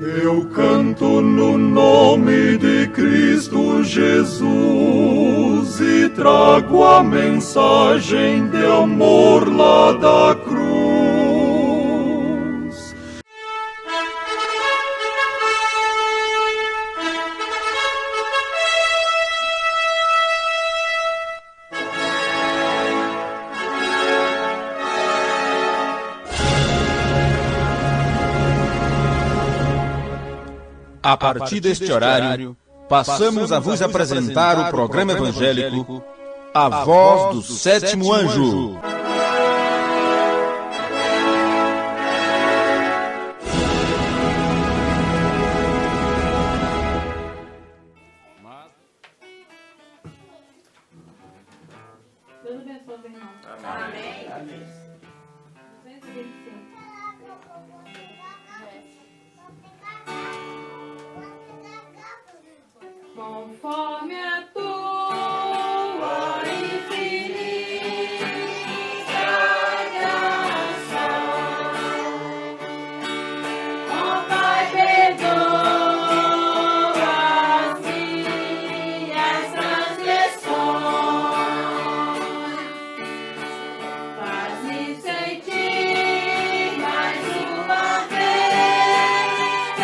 Eu canto no nome de Cristo Jesus e trago a mensagem de amor lá da cruz. A partir deste horário, passamos a vos apresentar o programa evangélico A Voz do Sétimo Anjo. Deus abençoe os irmãos. Amém. Amém. 225. Conforme a tua infinita graça, ó Pai, perdoa as minhas transgressões, faz-me sentir mais uma vez a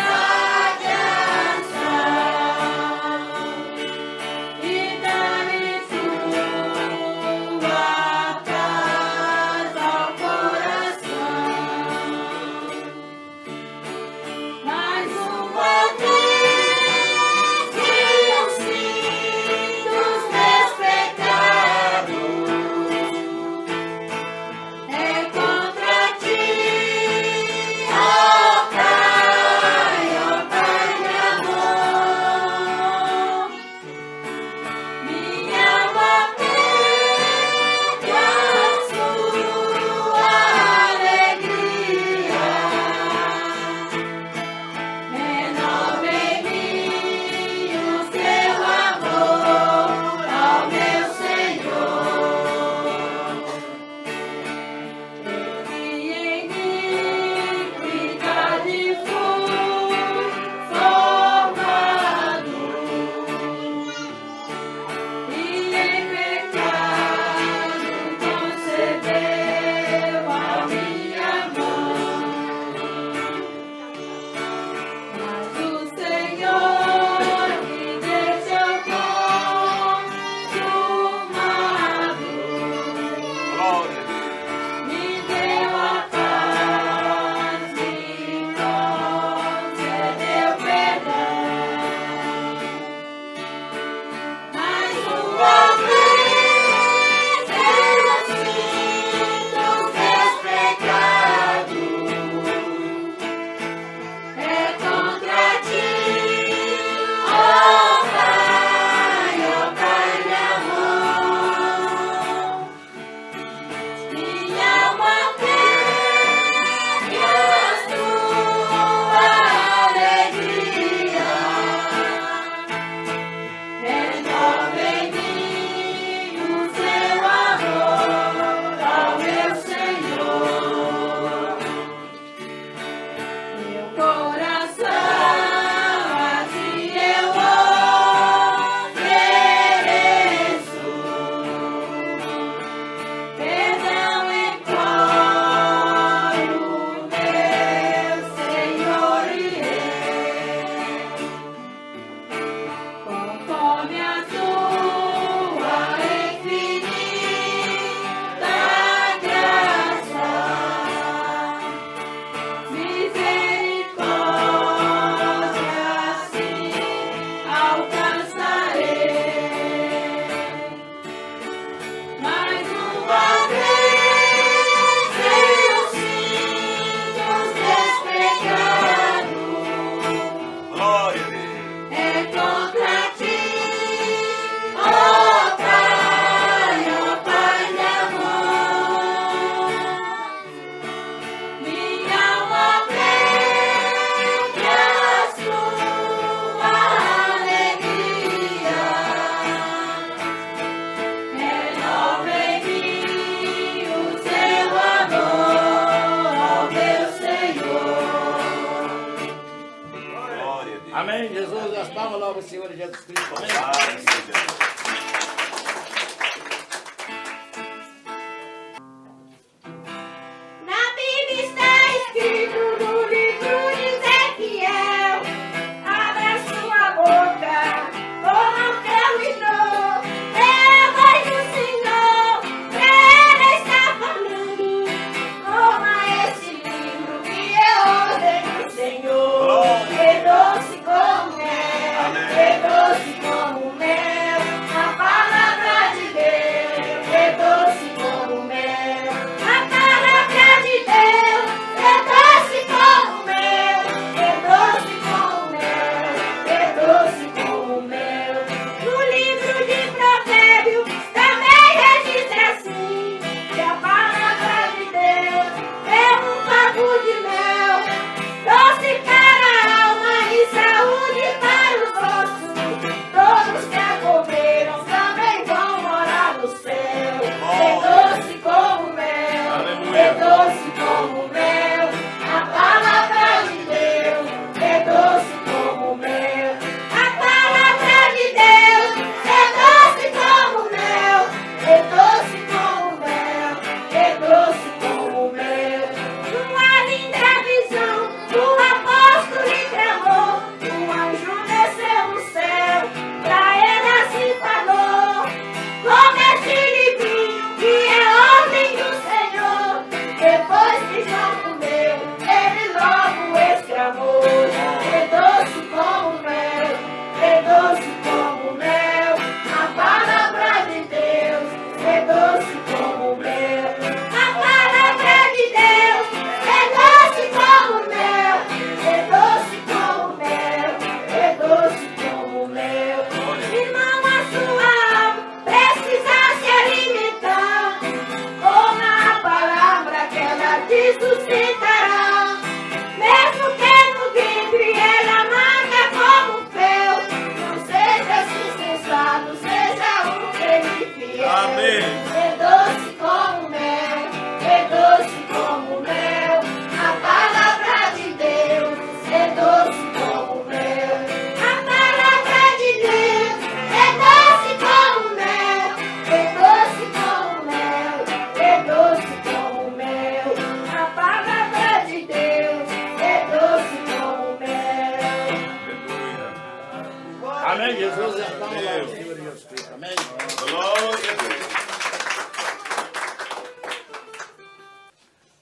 graça. Amém, Jesus, as palmas logo ao Senhor Jesus Cristo. Amém. Na Bíblia está escrito no livro de Ezequiel: abra sua boca, como terminou. É a voz do Senhor, Ele está falando. Toma esse livro que é ordem do Senhor. É doce como mel, é doce como mel. A palavra de Deus é doce como mel. A palavra de Deus é doce como mel, é doce como mel, é doce como mel. No livro de Provérbios também registra assim, que a palavra de Deus é um favo de mel, doce para a alma e saúde para os ossos. Todos que a comeram também vão morar no céu. É doce como mel, é doce como mel. A palavra de Deus é doce como mel. A palavra de Deus é doce como mel, é doce como mel, é doce como mel. Numa linda visão, o apóstolo clamou, um anjo desceu no céu, pra ele assim falou: come esse livrinho que é ordem do Senhor. Depois que João comeu, ele logo exclamou: é doce como mel, é doce como mel. A palavra de Deus é doce como mel. A palavra de Deus é doce como mel, é doce como mel, é doce como mel. Irmão, a sua alma precisa se alimentar, coma a palavra que ela te sustentará. Mesmo que no ventre ela manda como fel, não seja insensato, seja um crente fiel. Amém. É doce como mel, é doce como mel. A palavra de Deus é doce como mel. A palavra de Deus é doce como mel, é doce como mel, é doce como mel. A palavra de Deus é doce como mel. Amém, Jesus, as palmas logo ao Senhor Jesus Cristo. Amém. Glória a Deus.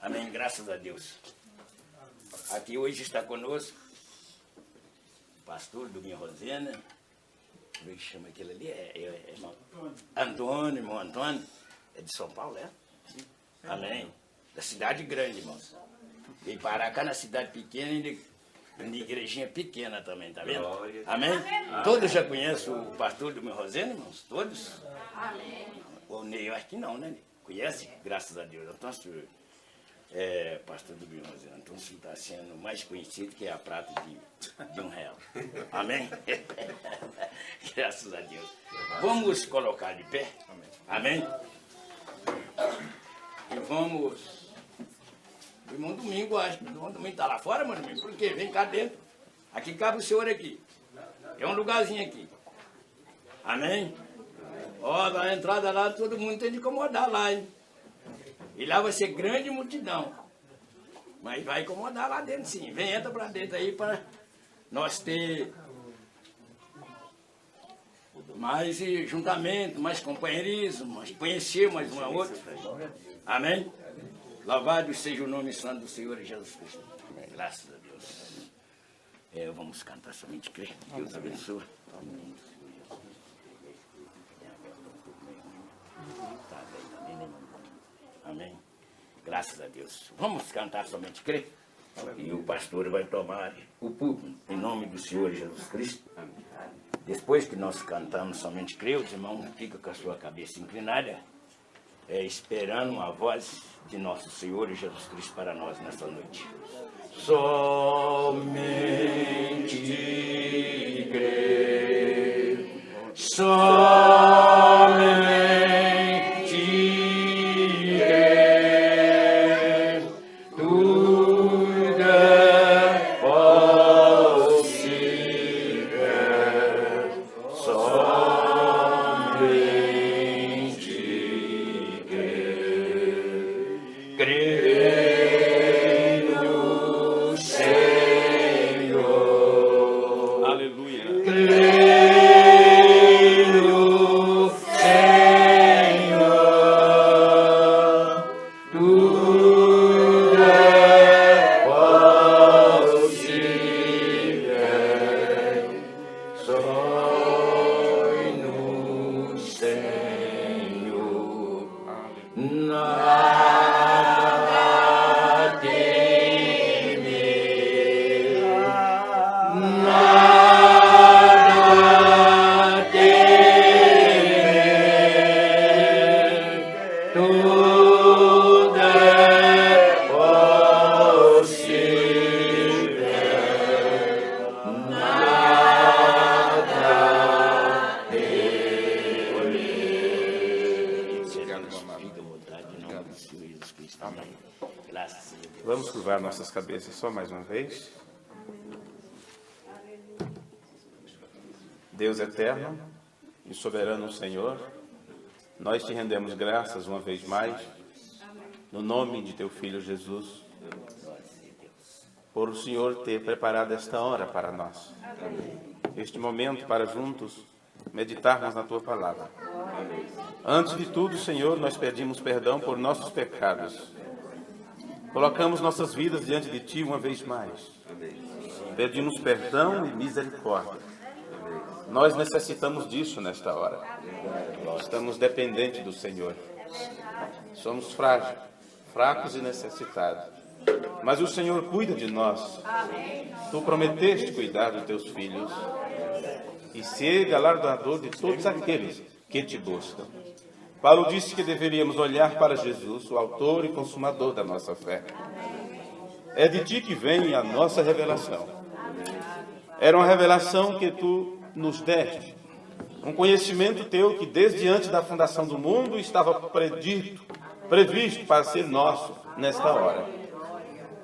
Amém, graças a Deus. Aqui hoje está conosco o pastor Domingo Rosena. Como é que chama aquele ali? É irmão Antônio, irmão Antônio. É de São Paulo, é? Amém. Da cidade grande, irmãos. Veio parar cá na cidade pequena e na igrejinha pequena também, tá vendo? Amém? Todos já conhecem o pastor Domingo Rosena, irmãos? Todos? Amém. O Ney, eu acho que não, né? Conhece? Graças a Deus. Então, pastor do Domingo Rosena, então está sendo mais conhecido que a prata de R$1. Amém? Graças a Deus. Vamos colocar de pé. Amém? E vamos... O irmão Domingo, acho que o irmão Domingo está lá fora, mano. Por quê? Vem cá dentro. Aqui cabe o senhor aqui. Tem um lugarzinho aqui. Amém? Ó, na entrada lá, todo mundo tem de incomodar lá, hein? E lá vai ser grande multidão. Mas vai incomodar lá dentro, sim. Vem, entra pra dentro aí para nós ter mais juntamento, mais companheirismo, mais conhecer mais um ao outro. Amém? Louvado seja o nome santo do Senhor Jesus Cristo. Amém. Graças a Deus. Vamos cantar somente crer. Deus abençoe. Amém. Amém. Graças a Deus. Vamos cantar somente crer. E o pastor vai tomar o púlpito em nome do Senhor Jesus Cristo. Depois que nós cantamos somente crer, os irmãos ficam com a sua cabeça inclinada, esperando a voz de nosso Senhor Jesus Cristo para nós nessa noite. Somente crer. Somente crer. Tudo é possível. curvar nossas cabeças só mais uma vez. Deus eterno e soberano Senhor, nós te rendemos graças uma vez mais, no nome de teu Filho Jesus, por o Senhor ter preparado esta hora para nós, este momento para juntos meditarmos na tua palavra. Antes de tudo, Senhor, nós pedimos perdão por nossos pecados. Colocamos nossas vidas diante de ti uma vez mais. Pedimos perdão e misericórdia. Nós necessitamos disso nesta hora. Estamos dependentes do Senhor. Somos frágeis, fracos e necessitados. Mas o Senhor cuida de nós. Tu prometeste cuidar dos teus filhos e ser galardoador de todos aqueles que te buscam. Paulo disse que deveríamos olhar para Jesus, o autor e consumador da nossa fé. É de ti que vem a nossa revelação. Era uma revelação que tu nos deste, um conhecimento teu que desde antes da fundação do mundo estava previsto para ser nosso nesta hora.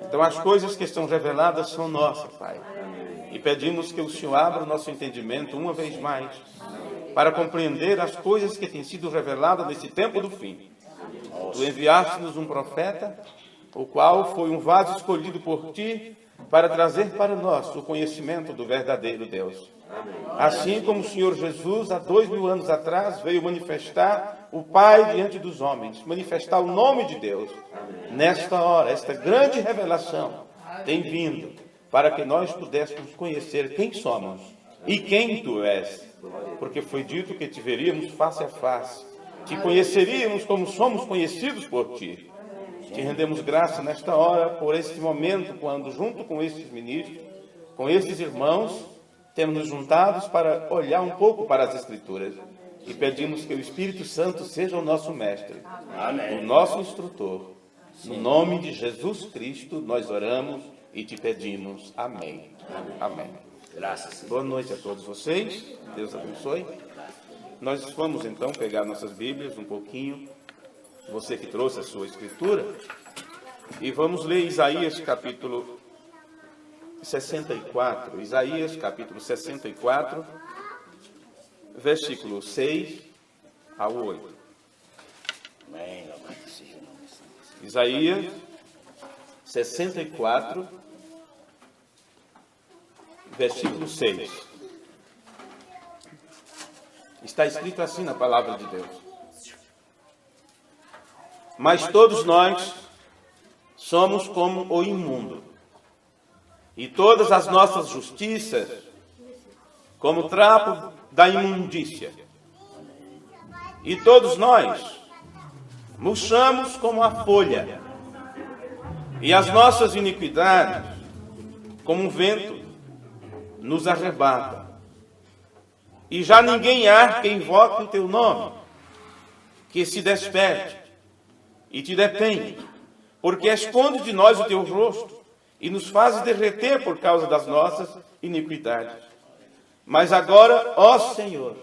Então as coisas que estão reveladas são nossas, Pai. E pedimos que o Senhor abra o nosso entendimento uma vez mais, para compreender as coisas que têm sido reveladas nesse tempo do fim. Tu enviaste-nos um profeta, o qual foi um vaso escolhido por ti, para trazer para nós o conhecimento do verdadeiro Deus. Assim como o Senhor Jesus, há 2000 anos atrás, veio manifestar o Pai diante dos homens, manifestar o nome de Deus. Nesta hora, esta grande revelação tem vindo para que nós pudéssemos conhecer quem somos e quem tu és. Porque foi dito que te veríamos face a face, te conheceríamos como somos conhecidos por ti. Te rendemos graça nesta hora por este momento, quando junto com estes ministros, com estes irmãos, temos nos juntados para olhar um pouco para as Escrituras e pedimos que o Espírito Santo seja o nosso mestre, o nosso instrutor. No nome de Jesus Cristo nós oramos e te pedimos. Amém. Amém. Graças. Boa noite a todos vocês. Deus abençoe. Nós vamos então pegar nossas Bíblias um pouquinho, você que trouxe a sua Escritura, e vamos ler Isaías capítulo 64, Isaías capítulo 64, versículo 6 ao 8. Isaías 64, versículo 6. Está escrito assim na palavra de Deus: mas todos nós somos como o imundo, e todas as nossas justiças como trapo da imundícia. E todos nós murchamos como a folha, e as nossas iniquidades, como um vento, nos arrebata. E já ninguém há que invoque o teu nome, que se desperte e te detém, porque esconde de nós o teu rosto e nos fazes derreter por causa das nossas iniquidades. Mas agora, ó Senhor,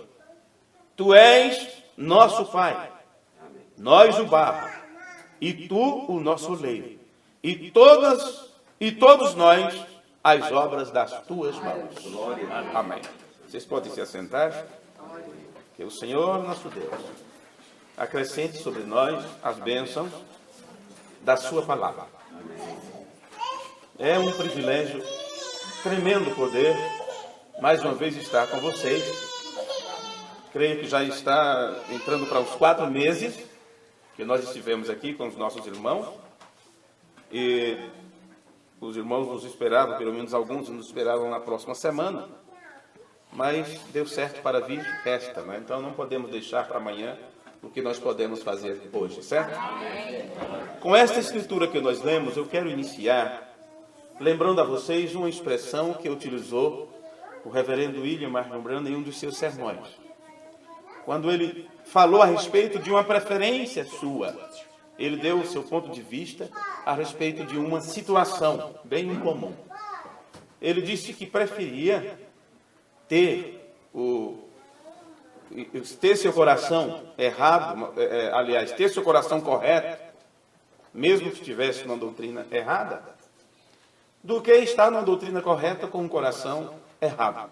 tu és nosso Pai, nós o barro, e tu o nosso oleiro, e todos nós as obras das tuas mãos. Amém. Vocês podem se assentar. Que o Senhor, nosso Deus, acrescente sobre nós as bênçãos da sua palavra. É um privilégio tremendo poder mais uma vez estar com vocês. Creio que já está entrando para os 4 meses que nós estivemos aqui com os nossos irmãos, e os irmãos nos esperavam, pelo menos alguns nos esperavam na próxima semana, mas deu certo para vir esta, né? Então não podemos deixar para amanhã o que nós podemos fazer hoje, certo? Com esta escritura que nós lemos, eu quero iniciar lembrando a vocês uma expressão que utilizou o reverendo William Martin Branham em um dos seus sermões, quando ele falou a respeito de uma preferência sua. Ele deu o seu ponto de vista a respeito de uma situação bem incomum. Ele disse que preferia ter seu coração errado, ter seu coração correto, mesmo que estivesse numa doutrina errada, do que estar numa doutrina correta com um coração errado.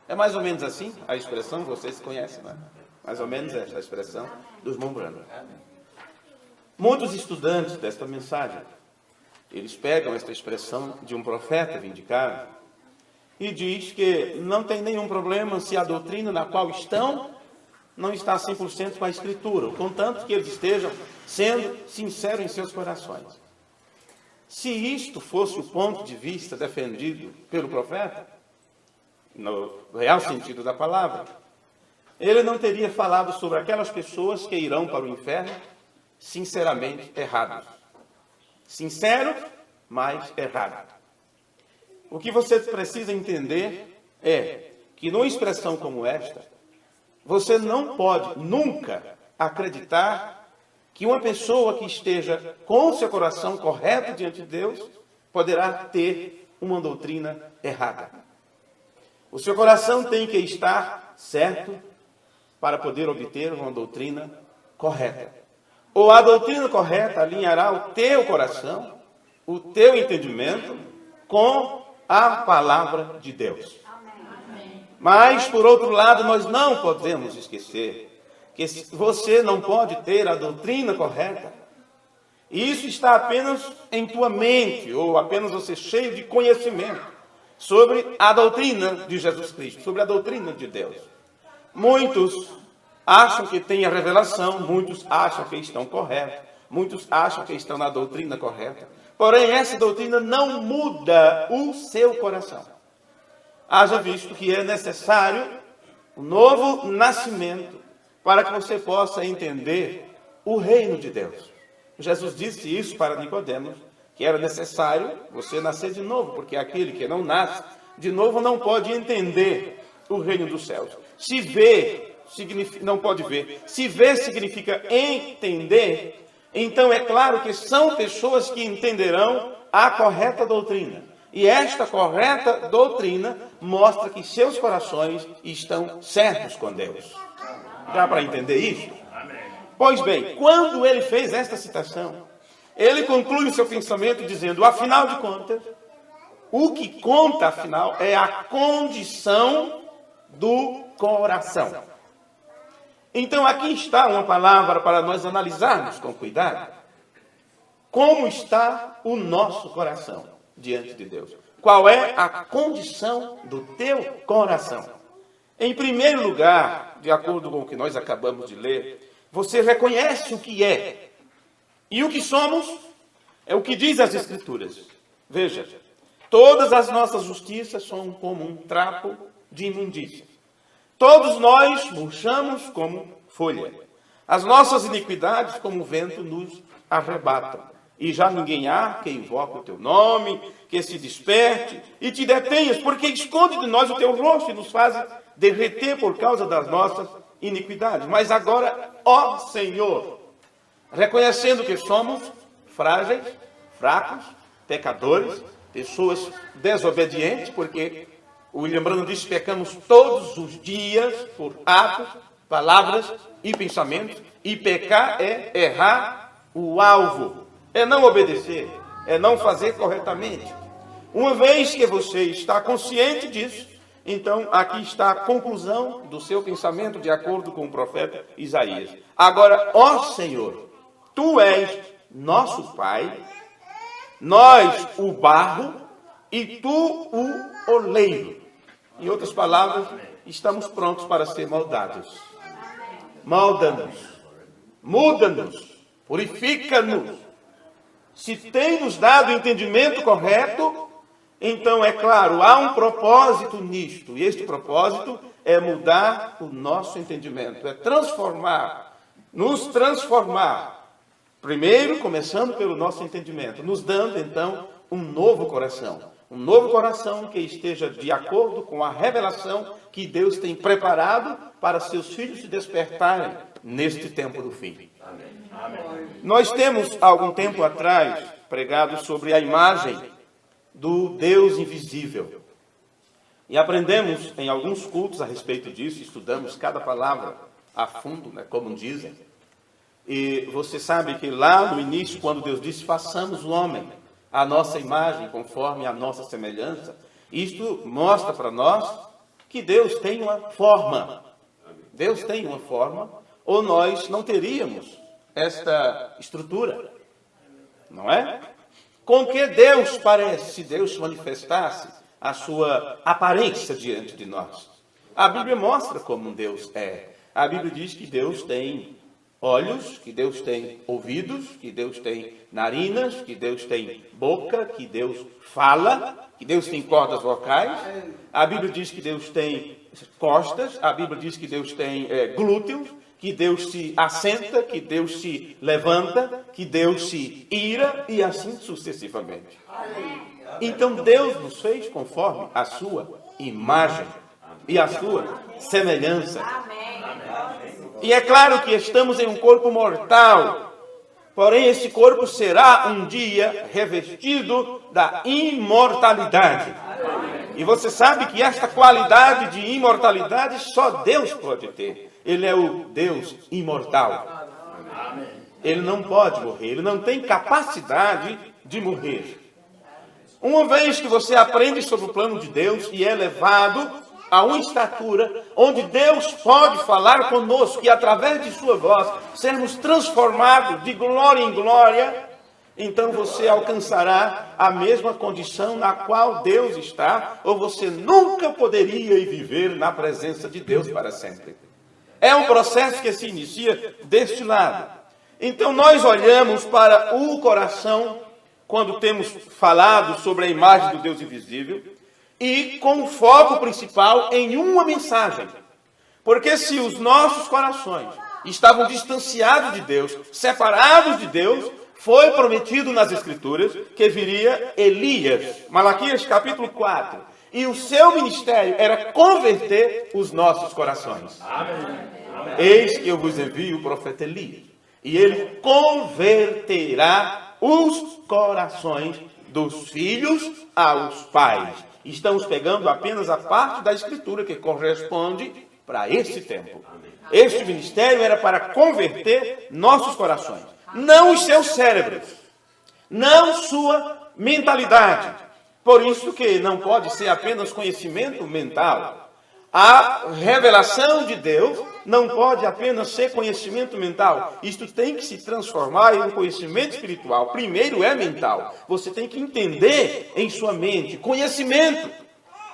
É mais ou menos assim a expressão, vocês conhecem, né? Mais ou menos essa expressão dos Mombrana. Muitos estudantes desta mensagem, eles pegam esta expressão de um profeta vindicado e diz que não tem nenhum problema se a doutrina na qual estão não está 100% com a Escritura, contanto que eles estejam sendo sinceros em seus corações. Se isto fosse o ponto de vista defendido pelo profeta, no real sentido da palavra, ele não teria falado sobre aquelas pessoas que irão para o inferno sinceramente errados. Sincero, mas errado. O que você precisa entender é que numa expressão como esta, você não pode nunca acreditar que uma pessoa que esteja com seu coração correto diante de Deus poderá ter uma doutrina errada. O seu coração tem que estar certo para poder obter uma doutrina correta. Ou a doutrina correta alinhará o teu coração, o teu entendimento com a palavra de Deus. Mas, por outro lado, nós não podemos esquecer que você não pode ter a doutrina correta. E isso está apenas em tua mente, ou apenas você cheio de conhecimento sobre a doutrina de Jesus Cristo, sobre a doutrina de Deus. Muitos acham que têm a revelação, muitos acham que estão corretos, muitos acham que estão na doutrina correta. Porém, essa doutrina não muda o seu coração. Haja visto que é necessário um novo nascimento para que você possa entender o reino de Deus. Jesus disse isso para Nicodemos, que era necessário você nascer de novo, porque aquele que não nasce de novo não pode entender o reino dos céus. Se vê, não pode ver. Se ver significa entender, então é claro que são pessoas que entenderão a correta doutrina. E esta correta doutrina mostra que seus corações estão certos com Deus. Dá para entender isso? Pois bem, quando ele fez esta citação, ele conclui o seu pensamento dizendo, afinal de contas, o que conta, afinal, é a condição do coração. Então, aqui está uma palavra para nós analisarmos com cuidado. Como está o nosso coração diante de Deus? Qual é a condição do teu coração? Em primeiro lugar, de acordo com o que nós acabamos de ler, você reconhece o que é. E o que somos é o que diz as Escrituras. Veja, todas as nossas justiças são como um trapo de imundícia. Todos nós murchamos como folha. As nossas iniquidades, como o vento, nos arrebatam. E já ninguém há que invoque o teu nome, que se desperte e te detenhas, porque esconde de nós o teu rosto e nos faz derreter por causa das nossas iniquidades. Mas agora, ó Senhor, reconhecendo que somos frágeis, fracos, pecadores, pessoas desobedientes, porque o William Branham diz que pecamos todos os dias por atos, palavras e pensamentos, e pecar é errar o alvo, é não obedecer, é não fazer corretamente. Uma vez que você está consciente disso, então aqui está a conclusão do seu pensamento de acordo com o profeta Isaías. Agora, ó Senhor, Tu és nosso Pai, nós o barro e Tu o oleiro. Em outras palavras, estamos prontos para ser moldados. Molda-nos, muda-nos, purifica-nos. Se tem nos dado o entendimento correto, então é claro, há um propósito nisto. E este propósito é mudar o nosso entendimento, é transformar, nos transformar. Primeiro, começando pelo nosso entendimento, nos dando então um novo coração. Um novo coração que esteja de acordo com a revelação que Deus tem preparado para seus filhos se despertarem neste tempo do fim. Amém. Nós temos, algum tempo atrás, pregado sobre a imagem do Deus invisível. E aprendemos em alguns cultos a respeito disso, estudamos cada palavra a fundo, né, como dizem. E você sabe que lá no início, quando Deus disse, façamos o homem a nossa imagem, conforme a nossa semelhança. Isto mostra para nós que Deus tem uma forma. Deus tem uma forma, ou nós não teríamos esta estrutura. Não é? Com que Deus parece, se Deus manifestasse a sua aparência diante de nós? A Bíblia mostra como Deus é. A Bíblia diz que Deus tem olhos, que Deus tem ouvidos, que Deus tem narinas, que Deus tem boca, que Deus fala, que Deus tem cordas vocais. A Bíblia diz que Deus tem costas, a Bíblia diz que Deus tem glúteos, que Deus se assenta, que Deus se levanta, que Deus se ira e assim sucessivamente. Então Deus nos fez conforme a sua imagem e a sua semelhança. E é claro que estamos em um corpo mortal, porém esse corpo será um dia revestido da imortalidade. E você sabe que esta qualidade de imortalidade só Deus pode ter. Ele é o Deus imortal. Ele não pode morrer, ele não tem capacidade de morrer. Uma vez que você aprende sobre o plano de Deus e é levado a uma estatura onde Deus pode falar conosco e através de sua voz sermos transformados de glória em glória, então você alcançará a mesma condição na qual Deus está, ou você nunca poderia viver na presença de Deus para sempre. É um processo que se inicia deste lado. Então nós olhamos para o coração quando temos falado sobre a imagem do Deus invisível e com o foco principal em uma mensagem. Porque se os nossos corações estavam distanciados de Deus, separados de Deus, foi prometido nas Escrituras que viria Elias, Malaquias capítulo 4. E o seu ministério era converter os nossos corações. Amém. Eis que eu vos envio o profeta Elias, e ele converterá os corações dos filhos aos pais. Estamos pegando apenas a parte da Escritura que corresponde para esse tempo. Este ministério era para converter nossos corações, não os seus cérebros, não sua mentalidade. Por isso que não pode ser apenas conhecimento mental. A revelação de Deus não pode apenas ser conhecimento mental. Isto tem que se transformar em um conhecimento espiritual. Primeiro é mental. Você tem que entender em sua mente, conhecimento.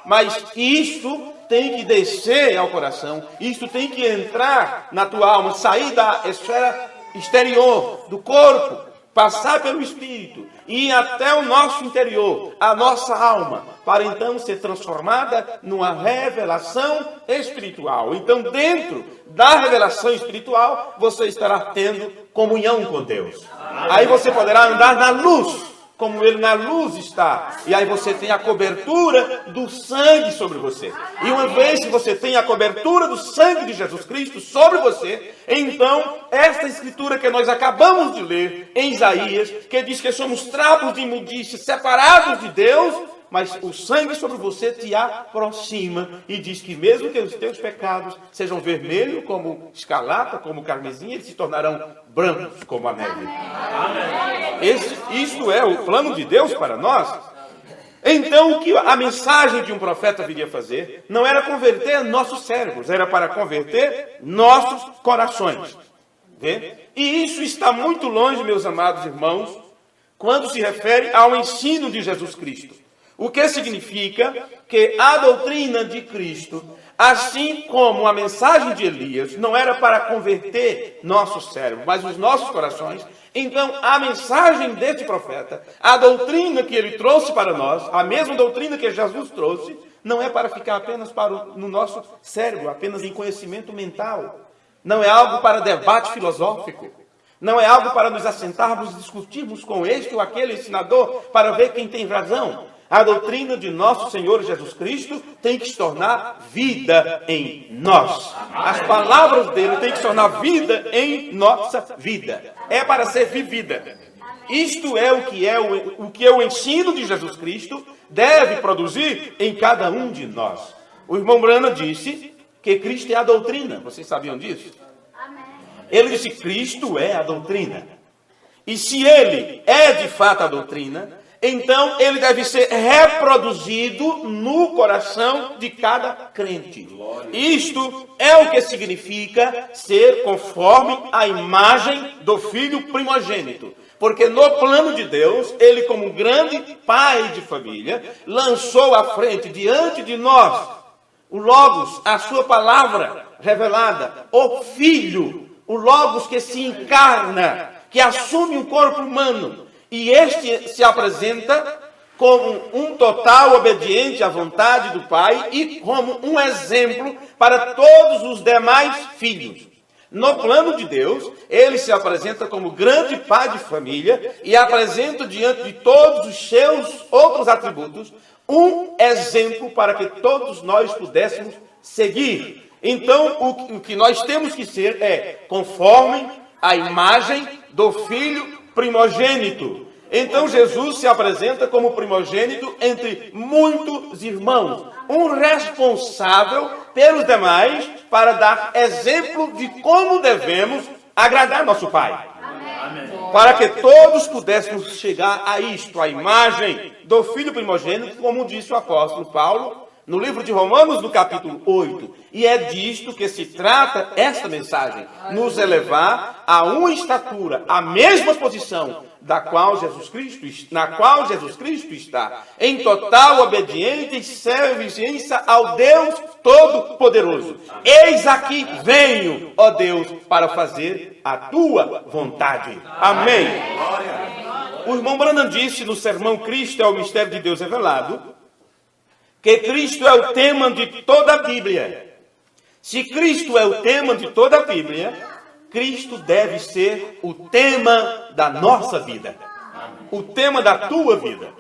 Mas isto tem que descer ao coração. Isto tem que entrar na tua alma, sair da esfera exterior, do corpo, passar pelo Espírito e ir até o nosso interior, a nossa alma, para então ser transformada numa revelação espiritual. Então, dentro da revelação espiritual, você estará tendo comunhão com Deus. Aí você poderá andar na luz, como Ele na luz está. E aí você tem a cobertura do sangue sobre você. E uma vez que você tem a cobertura do sangue de Jesus Cristo sobre você, então, esta escritura que nós acabamos de ler em Isaías, que diz que somos trapos de imundície separados de Deus, mas o sangue sobre você te aproxima e diz que mesmo que os teus pecados sejam vermelhos como escarlata, como carmesim, eles se tornarão brancos como a neve. Isto é o plano de Deus para nós. Então, o que a mensagem de um profeta viria fazer não era converter nossos cérebros, era para converter nossos corações. Vê? E isso está muito longe, meus amados irmãos, quando se refere ao ensino de Jesus Cristo. O que significa que a doutrina de Cristo, assim como a mensagem de Elias, não era para converter nosso cérebro, mas os nossos corações. Então, a mensagem deste profeta, a doutrina que ele trouxe para nós, a mesma doutrina que Jesus trouxe, não é para ficar apenas no nosso cérebro, apenas em conhecimento mental. Não é algo para debate filosófico. Não é algo para nos assentarmos e discutirmos com este ou aquele ensinador para ver quem tem razão. A doutrina de nosso Senhor Jesus Cristo tem que se tornar vida em nós. As palavras dele têm que se tornar vida em nossa vida. É para ser vivida. Isto é o que o ensino de Jesus Cristo deve produzir em cada um de nós. O irmão Brana disse que Cristo é a doutrina. Vocês sabiam disso? Ele disse que Cristo é a doutrina. E se ele é de fato a doutrina, então ele deve ser reproduzido no coração de cada crente. Isto é o que significa ser conforme a imagem do Filho primogênito. Porque no plano de Deus, ele como um grande pai de família, lançou à frente, diante de nós, o Logos, a sua palavra revelada, o Filho, o Logos que se encarna, que assume um corpo humano, e este se apresenta como um total obediente à vontade do Pai e como um exemplo para todos os demais filhos. No plano de Deus, ele se apresenta como grande pai de família e apresenta diante de todos os seus outros atributos um exemplo para que todos nós pudéssemos seguir. Então, o que nós temos que ser é conforme a imagem do Filho primogênito. Então, Jesus se apresenta como primogênito entre muitos irmãos, um responsável pelos demais para dar exemplo de como devemos agradar nosso Pai. Para que todos pudéssemos chegar a isto, a imagem do Filho primogênito, como disse o apóstolo Paulo, no livro de Romanos, no capítulo 8. E é disto que se trata esta mensagem, nos elevar a uma estatura, a mesma posição na qual Jesus Cristo está, em total obediência e serviço ao Deus Todo-Poderoso. Eis aqui venho, ó Deus, para fazer a tua vontade. Amém. O irmão Branham disse no sermão Cristo é o mistério de Deus revelado, que Cristo é o tema de toda a Bíblia. Se Cristo é o tema de toda a Bíblia, Cristo deve ser o tema da nossa vida. O tema da tua vida.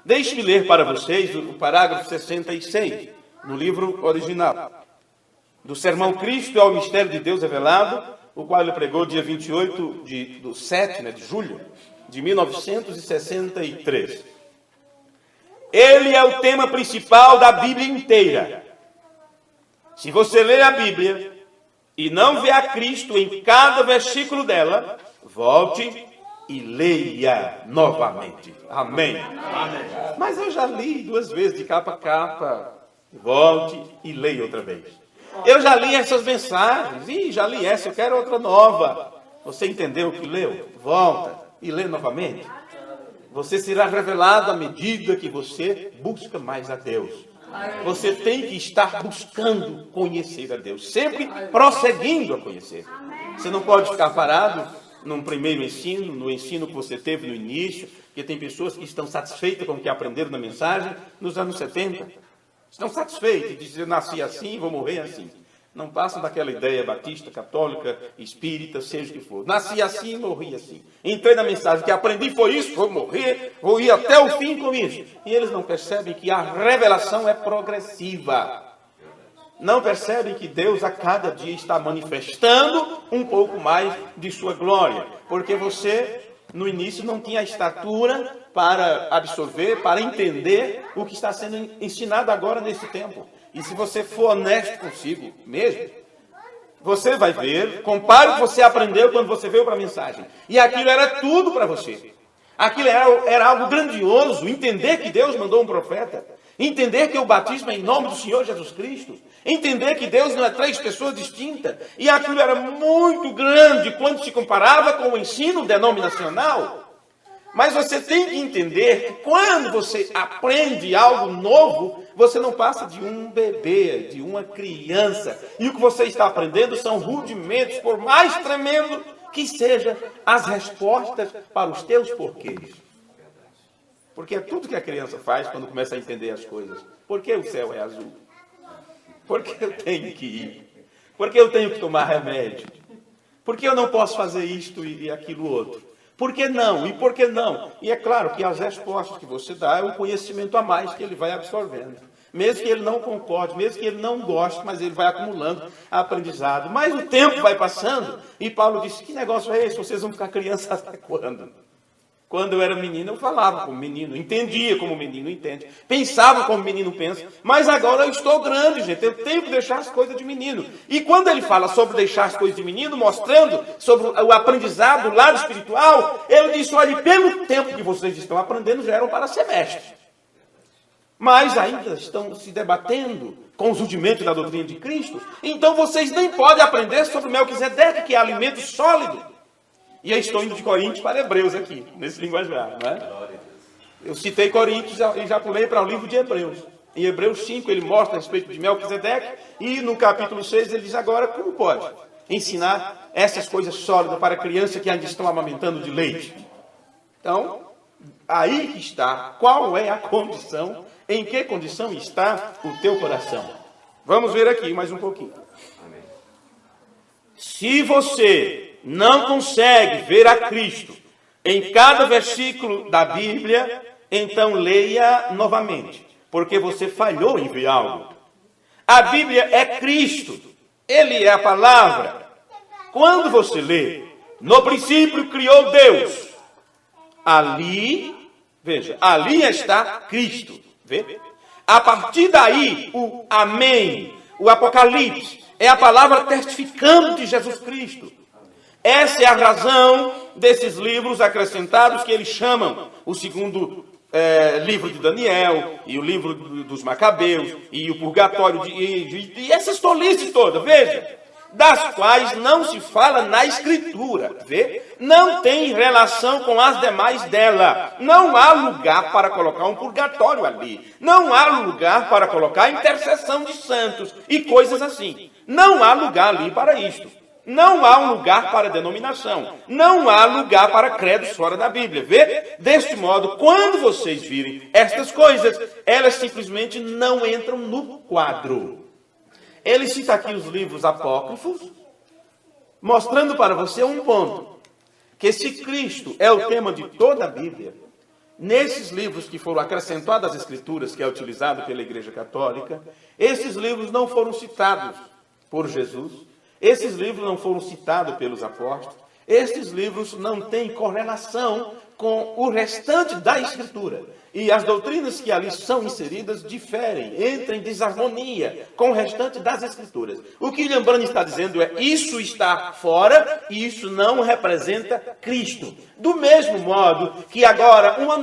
Deixe-me ler para vocês o parágrafo 66, no livro original. Do sermão Cristo é o mistério de Deus revelado, o qual ele pregou dia 28 de julho de 1963. Ele é o tema principal da Bíblia inteira. Se você ler a Bíblia e não vê a Cristo em cada versículo dela, volte e leia novamente. Amém. Amém. Mas eu já li 2 vezes de capa a capa. Volte e leia outra vez. Eu já li essas mensagens. Já li essa, eu quero outra nova. Você entendeu o que leu? Volta e lê novamente. Você será revelado à medida que você busca mais a Deus. Você tem que estar buscando conhecer a Deus, sempre prosseguindo a conhecer. Você não pode ficar parado num primeiro ensino, no ensino que você teve no início, porque tem pessoas que estão satisfeitas com o que aprenderam na mensagem nos anos 70. Estão satisfeitos de dizer, eu nasci assim, vou morrer assim. Não passam daquela ideia batista, católica, espírita, seja o que for. Nasci assim, morri assim. Entrei na mensagem, que aprendi foi isso, vou morrer, vou ir até o fim com isso. E eles não percebem que a revelação é progressiva. Não percebem que Deus a cada dia está manifestando um pouco mais de sua glória. Porque você, no início, não tinha a estatura para absorver, para entender o que está sendo ensinado agora nesse tempo. E se você for honesto consigo mesmo, você vai ver, compare o que você aprendeu quando você veio para a mensagem. E aquilo era tudo para você. Aquilo era algo grandioso, entender que Deus mandou um profeta, entender que o batismo é em nome do Senhor Jesus Cristo, entender que Deus não é 3 pessoas distintas. E aquilo era muito grande quando se comparava com o ensino denominacional. Mas você tem que entender que quando você aprende algo novo, você não passa de um bebê, de uma criança. E o que você está aprendendo são rudimentos, por mais tremendo que sejam as respostas para os teus porquês. Porque é tudo que a criança faz quando começa a entender as coisas. Por que o céu é azul? Por que eu tenho que ir? Por que eu tenho que tomar remédio? Por que eu não posso fazer isto e aquilo outro? Por que não? E por que não? E é claro que as respostas que você dá é um conhecimento a mais que ele vai absorvendo. Mesmo que ele não concorde, mesmo que ele não goste, mas ele vai acumulando aprendizado. Mas o tempo vai passando e Paulo disse, que negócio é esse? Vocês vão ficar crianças até quando? Quando eu era menino, eu falava como menino, entendia como menino entende, pensava como menino pensa, mas agora eu estou grande, gente, eu tenho que deixar as coisas de menino. E quando ele fala sobre deixar as coisas de menino, mostrando sobre o aprendizado, o lado espiritual, ele diz, olha, pelo tempo que vocês estão aprendendo, já eram para semestre. Mas ainda estão se debatendo com os rudimentos da doutrina de Cristo, então vocês nem podem aprender sobre Melquisedeque, que é alimento sólido. E eu estou indo de Coríntios para Hebreus aqui, nesse linguajar, não é? Eu citei Coríntios e já pulei para o livro de Hebreus. Em Hebreus 5 ele mostra a respeito de Melquisedeque e no capítulo 6 ele diz agora como pode ensinar essas coisas sólidas para crianças que ainda estão amamentando de leite. Então, aí que está, qual é a condição, em que condição está o teu coração? Vamos ver aqui mais um pouquinho. Se você não consegue ver a Cristo em cada versículo da Bíblia, então leia novamente, porque você falhou em ver algo. A Bíblia é Cristo, Ele é a palavra. Quando você lê, no princípio criou Deus, ali, veja, ali está Cristo. Vê? A partir daí, o Amém, o Apocalipse, é a palavra testificando de Jesus Cristo. Essa é a razão desses livros acrescentados que eles chamam o segundo livro de Daniel, e o livro dos Macabeus, e o purgatório, e essas tolices todas, veja, das quais não se fala na Escritura, vê? Não tem relação com as demais dela. Não há lugar para colocar um purgatório ali. Não há lugar para colocar intercessão de santos e coisas assim. Não há lugar ali para isto. Não há um lugar para denominação. Não há lugar para credos fora da Bíblia. Vê? Deste modo, quando vocês virem estas coisas, elas simplesmente não entram no quadro. Ele cita aqui os livros apócrifos, mostrando para você um ponto. Que se Cristo é o tema de toda a Bíblia, nesses livros que foram acrescentados às Escrituras, que é utilizado pela Igreja Católica, esses livros não foram citados por Jesus. Esses livros não foram citados pelos apóstolos. Esses livros não têm correlação com o restante da Escritura. E as doutrinas que ali são inseridas diferem, entram em desarmonia com o restante das Escrituras. O que William Branham está dizendo é, isso está fora e isso não representa Cristo. Do mesmo modo que agora uma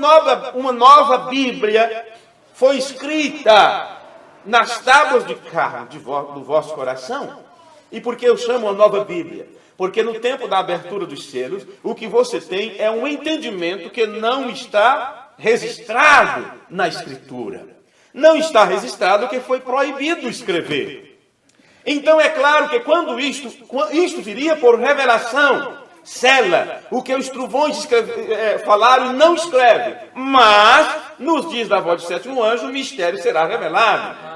nova Bíblia foi escrita nas tábuas de carne do vosso coração. E por que eu chamo a nova Bíblia? Porque no tempo da abertura dos selos, o que você tem é um entendimento que não está registrado na Escritura. Não está registrado que foi proibido escrever. Então é claro que quando isto viria por revelação, sela, o que os trovões falaram não escreve. Mas, nos dias da voz do sétimo anjo, o mistério será revelado.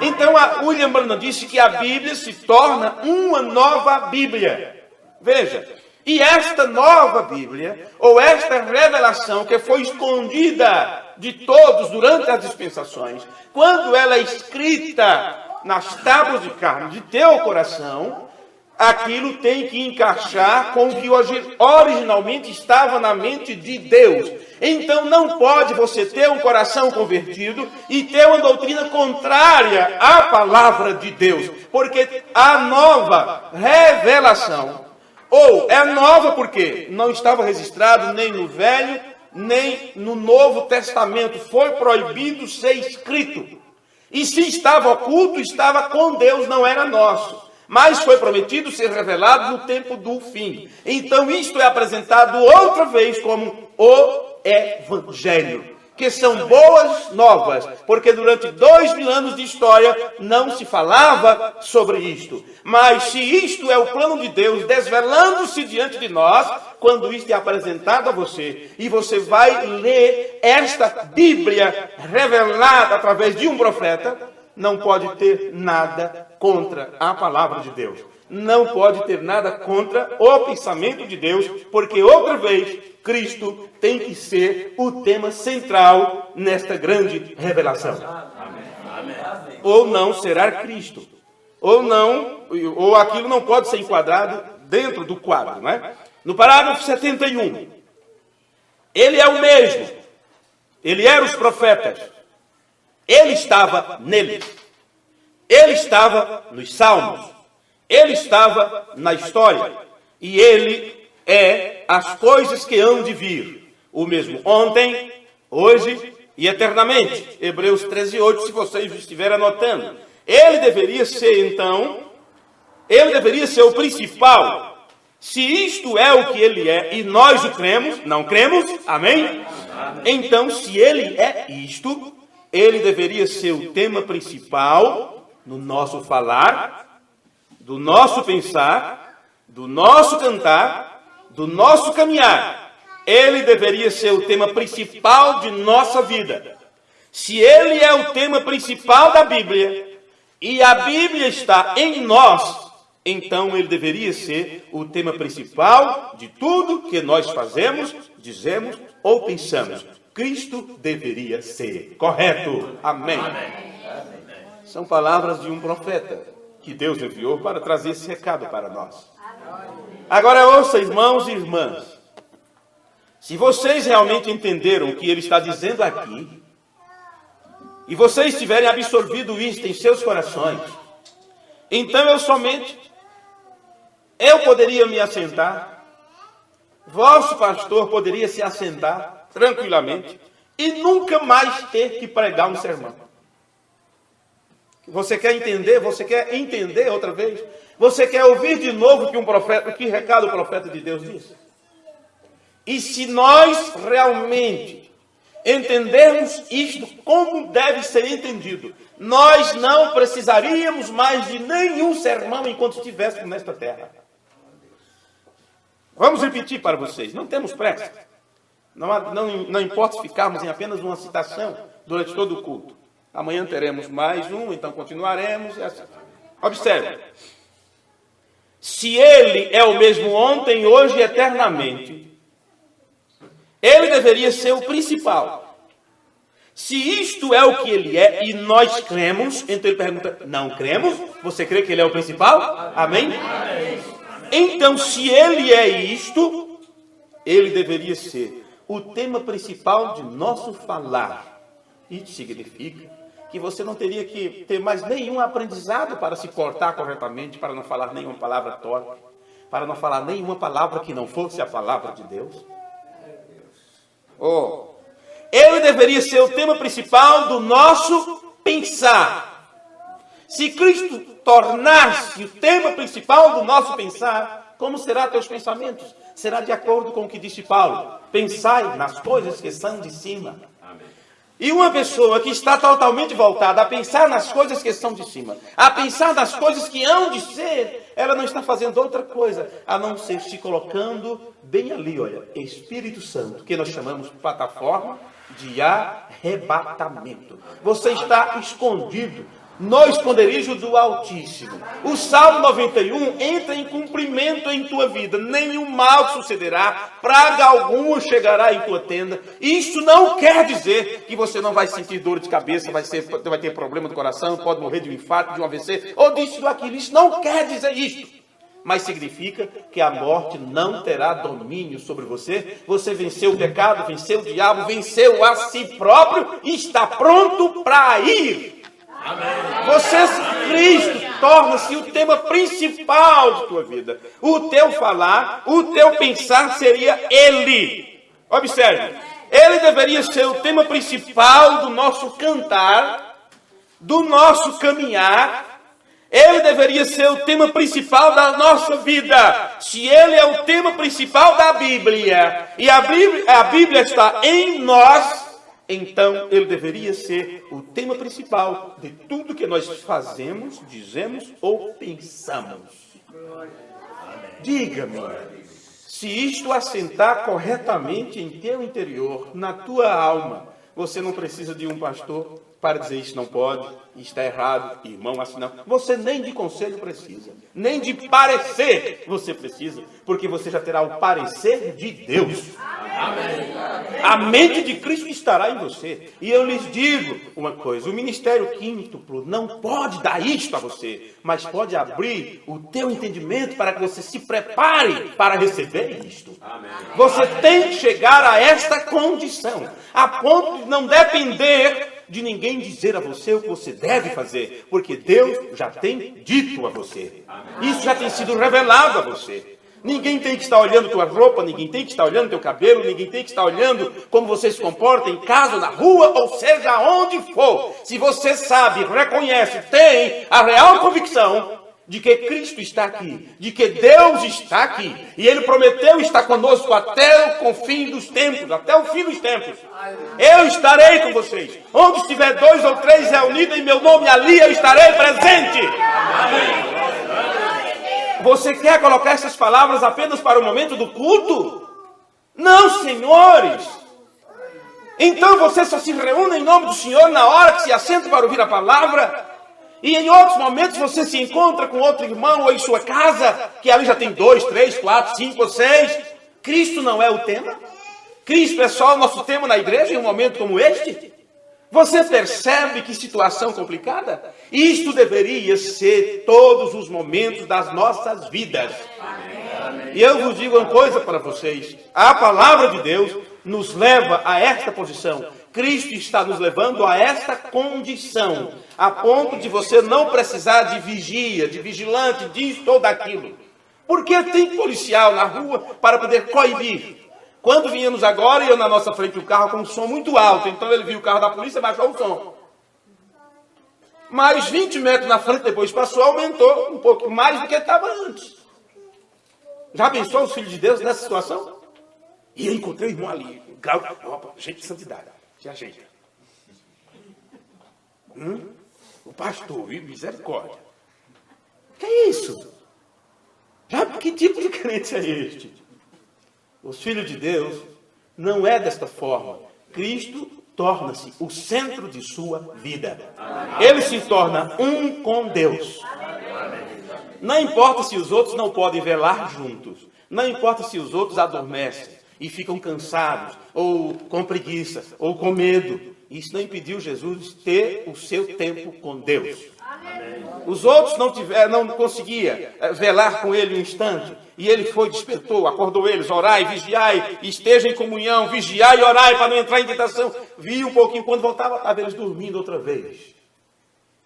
Então, William Branham disse que a Bíblia se torna uma nova Bíblia. Veja, e esta nova Bíblia, ou esta revelação que foi escondida de todos durante as dispensações, quando ela é escrita nas tábuas de carne de teu coração, aquilo tem que encaixar com o que originalmente estava na mente de Deus. Então não pode você ter um coração convertido e ter uma doutrina contrária à palavra de Deus. Porque a nova revelação, ou é nova porque não estava registrado nem no Velho, nem no Novo Testamento. Foi proibido ser escrito. E se estava oculto, estava com Deus, não era nosso. Mas foi prometido ser revelado no tempo do fim. Então isto é apresentado outra vez como o Evangelho, que são boas novas, porque durante 2000 anos de história não se falava sobre isto. Mas se isto é o plano de Deus desvelando-se diante de nós, quando isto é apresentado a você, e você vai ler esta Bíblia revelada através de um profeta, não pode ter nada contra a palavra de Deus. Não pode ter nada contra o pensamento de Deus, porque outra vez Cristo tem que ser o tema central nesta grande revelação. Ou não será Cristo, ou aquilo não pode ser enquadrado dentro do quadro, não é? No parágrafo 71, Ele é o mesmo. Ele era os profetas. Ele estava neles. Ele estava nos salmos. Ele estava na história. E ele é as coisas que hão de vir. O mesmo ontem, hoje e eternamente. Hebreus 13:8, se vocês estiverem anotando. Ele deveria ser, então, ele deveria ser o principal. Se isto é o que ele é e nós o cremos, não cremos? Amém? Então, se ele é isto, ele deveria ser o tema principal no nosso falar, do nosso pensar, do nosso cantar, do nosso caminhar. Ele deveria ser o tema principal de nossa vida. Se ele é o tema principal da Bíblia, e a Bíblia está em nós, então ele deveria ser o tema principal de tudo que nós fazemos, dizemos ou pensamos. Cristo deveria ser. Correto? Amém. São palavras de um profeta que Deus enviou para trazer esse recado para nós. Agora ouça, irmãos e irmãs. Se vocês realmente entenderam o que ele está dizendo aqui, e vocês tiverem absorvido isto em seus corações, então eu poderia me assentar, vosso pastor poderia se assentar tranquilamente e nunca mais ter que pregar um sermão. Você quer entender? Você quer entender outra vez? Você quer ouvir de novo que recado o profeta de Deus disse? E se nós realmente entendermos isto como deve ser entendido, nós não precisaríamos mais de nenhum sermão enquanto estivéssemos nesta terra. Vamos repetir para vocês, não temos pressa. Não importa ficarmos em apenas uma citação durante todo o culto. Amanhã teremos mais um, então continuaremos. Observe. Se ele é o mesmo ontem, hoje e eternamente, ele deveria ser o principal. Se isto é o que ele é e nós cremos, então ele pergunta, não cremos? Você crê que ele é o principal? Amém? Então, se ele é isto, ele deveria ser o tema principal de nosso falar. Isso significa que você não teria que ter mais nenhum aprendizado para se portar corretamente, para não falar nenhuma palavra torpe, para não falar nenhuma palavra que não fosse a palavra de Deus. Ele deveria ser o tema principal do nosso pensar. Se Cristo tornar-se o tema principal do nosso pensar, como será teus pensamentos? Será de acordo com o que disse Paulo. Pensai nas coisas que são de cima. E uma pessoa que está totalmente voltada a pensar nas coisas que são de cima, a pensar nas coisas que hão de ser, ela não está fazendo outra coisa, a não ser se colocando bem ali, olha, Espírito Santo, que nós chamamos de plataforma de arrebatamento. Você está escondido no esconderijo do Altíssimo. O Salmo 91 entra em cumprimento em tua vida. Nenhum mal sucederá, praga alguma chegará em tua tenda. Isso não quer dizer que você não vai sentir dor de cabeça, vai ter problema do coração, pode morrer de um infarto, de um AVC, ou disso ou aquilo. Isso não quer dizer isto. Mas significa que a morte não terá domínio sobre você. Você venceu o pecado, venceu o diabo, venceu a si próprio e está pronto para ir. Cristo torna-se o tema principal de tua vida. O teu falar, o teu pensar seria Ele. Observe, Ele deveria ser o tema principal do nosso cantar, do nosso caminhar. Ele deveria ser o tema principal da nossa vida. Se Ele é o tema principal da Bíblia, e a Bíblia está em nós, então ele deveria ser o tema principal de tudo que nós fazemos, dizemos ou pensamos. Diga-me, se isto assentar corretamente em teu interior, na tua alma, você não precisa de um pastor, para dizer isso não pode, isso está errado, irmão, assim não. Você nem de conselho precisa, nem de parecer você precisa, porque você já terá o parecer de Deus. Amém. A mente de Cristo estará em você. E eu lhes digo uma coisa, o ministério quíntuplo não pode dar isto a você, mas pode abrir o teu entendimento para que você se prepare para receber isto. Amém. Você tem que chegar a esta condição, a ponto de não depender de ninguém dizer a você o que você deve fazer, porque Deus já tem dito a você. Isso já tem sido revelado a você. Ninguém tem que estar olhando tua roupa, ninguém tem que estar olhando teu cabelo, ninguém tem que estar olhando como você se comporta em casa, na rua, ou seja, onde for. Se você sabe, reconhece, tem a real convicção de que Cristo está aqui, de que Deus está aqui, e Ele prometeu estar conosco até o fim dos tempos, até o fim dos tempos. Eu estarei com vocês. Onde estiver 2 ou 3 reunidos em meu nome, ali eu estarei presente. Amém. Você quer colocar essas palavras apenas para o momento do culto? Não, senhores. Então você só se reúne em nome do Senhor na hora que se assenta para ouvir a palavra. E em outros momentos você se encontra com outro irmão ou em sua casa, que ali já tem 2, 3, 4, 5 ou 6. Cristo não é o tema? Cristo é só o nosso tema na igreja em um momento como este? Você percebe que situação complicada? Isto deveria ser todos os momentos das nossas vidas. Amém. E eu vos digo uma coisa para vocês. A palavra de Deus nos leva a esta posição. Cristo está nos levando a esta condição, a ponto de você não precisar de vigia, de vigilante, disso ou daquilo. Porque tem policial na rua para poder coibir. Quando vinhamos agora, eu na nossa frente o carro com um som muito alto, então ele viu o carro da polícia e baixou o som. Mas 20 metros na frente, depois passou, aumentou um pouco mais do que estava antes. Já pensou os filhos de Deus nessa situação? E eu encontrei o irmão ali, grau, opa, gente de santidade, se ajeita. O pastor, misericórdia. Que é isso? Já, que tipo de crente é este? Os filhos de Deus não é desta forma. Cristo torna-se o centro de sua vida. Ele se torna um com Deus. Não importa se os outros não podem velar juntos. Não importa se os outros adormecem e ficam cansados, ou com preguiça, ou com medo. Isso não impediu Jesus de ter o seu tempo com Deus. Os outros não conseguiam velar com ele um instante. E ele foi, despertou, acordou eles, orai, vigiai, esteja em comunhão, vigiai e orai para não entrar em tentação. Viu um pouquinho, quando voltava, estava eles dormindo outra vez.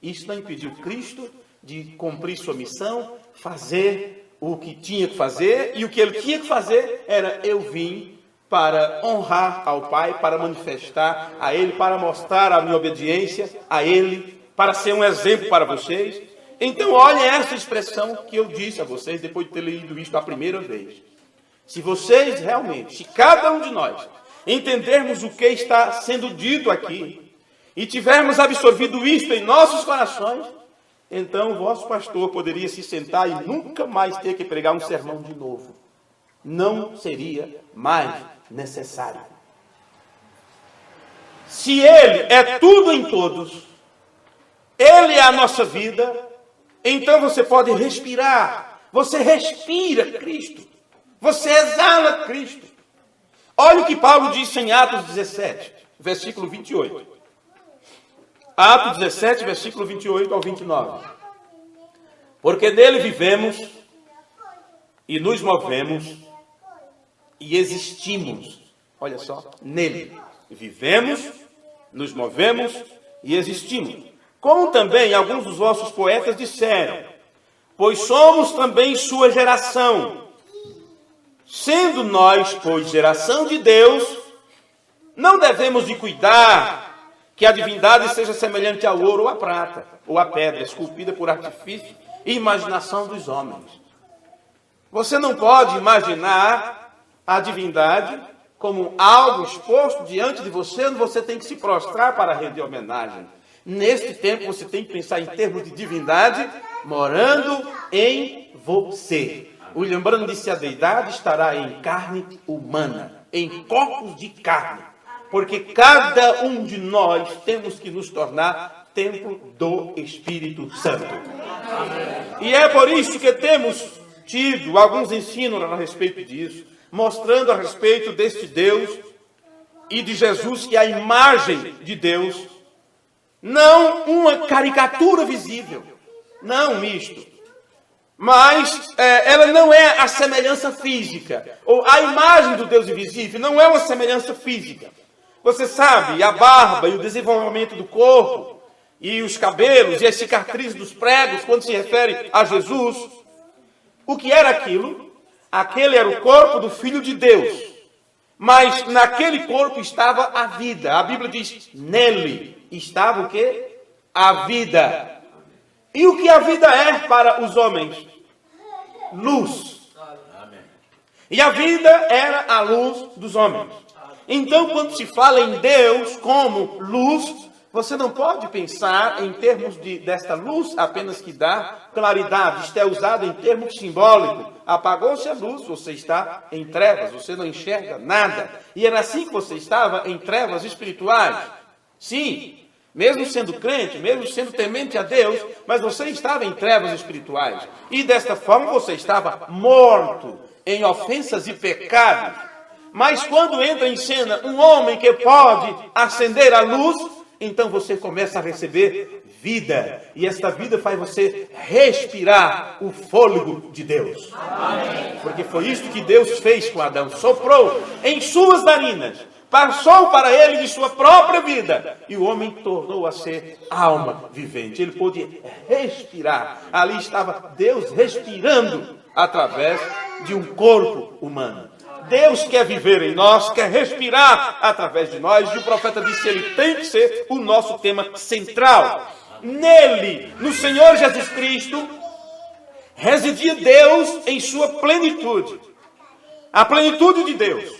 Isso não impediu Cristo de cumprir sua missão, fazer o que tinha que fazer, e o que ele tinha que fazer era: eu vim para honrar ao Pai, para manifestar a Ele, para mostrar a minha obediência a Ele, para ser um exemplo para vocês. Então, olhem essa expressão que eu disse a vocês depois de ter lido isso a primeira vez. Se vocês realmente, se cada um de nós entendermos o que está sendo dito aqui e tivermos absorvido isto em nossos corações, então o vosso pastor poderia se sentar e nunca mais ter que pregar um sermão de novo. Não seria mais necessário. Se Ele é tudo em todos, Ele é a nossa vida, então você pode respirar. Você respira Cristo. Você exala Cristo. Olha o que Paulo disse em Atos 17, versículo 28. Atos 17, versículo 28 ao 29. Porque nele vivemos e nos movemos e existimos. Olha só, nele vivemos, nos movemos e existimos. Como também alguns dos vossos poetas disseram, pois somos também sua geração. Sendo nós, pois, geração de Deus, não devemos de cuidar que a divindade seja semelhante ao ouro ou à prata, ou à pedra, esculpida por artifício e imaginação dos homens. Você não pode imaginar a divindade como algo exposto diante de você, onde você tem que se prostrar para render homenagem. Neste tempo, você tem que pensar em termos de divindade morando em você. William Branham disse: a deidade estará em carne humana, em corpos de carne. Porque cada um de nós temos que nos tornar templo do Espírito Santo. E é por isso que temos tido alguns ensinos a respeito disso, mostrando a respeito deste Deus e de Jesus, que é a imagem de Deus, não uma caricatura visível, não misto, mas ela não é a semelhança física, ou a imagem do Deus invisível não é uma semelhança física. Você sabe, a barba e o desenvolvimento do corpo, e os cabelos e as cicatrizes dos pregos, quando se refere a Jesus, o que era aquilo? Aquele era o corpo do Filho de Deus. Mas naquele corpo estava a vida. A Bíblia diz, nele estava o quê? A vida. E o que a vida é para os homens? Luz. E a vida era a luz dos homens. Então, quando se fala em Deus como luz, você não pode pensar em termos desta luz apenas que dá claridade. Isto é usado em termos simbólicos. Apagou-se a luz, você está em trevas, você não enxerga nada. E era assim que você estava em trevas espirituais. Sim, mesmo sendo crente, mesmo sendo temente a Deus, mas você estava em trevas espirituais. E desta forma você estava morto em ofensas e pecados. Mas quando entra em cena um homem que pode acender a luz, então você começa a receber vida. E esta vida faz você respirar o fôlego de Deus. Amém. Porque foi isto que Deus fez com Adão. Soprou em suas narinas, passou para ele de sua própria vida. E o homem tornou a ser alma vivente. Ele pôde respirar. Ali estava Deus respirando através de um corpo humano. Deus quer viver em nós, quer respirar através de nós. E o profeta disse que ele tem que ser o nosso tema central. Nele, no Senhor Jesus Cristo, residia Deus em sua plenitude. A plenitude de Deus.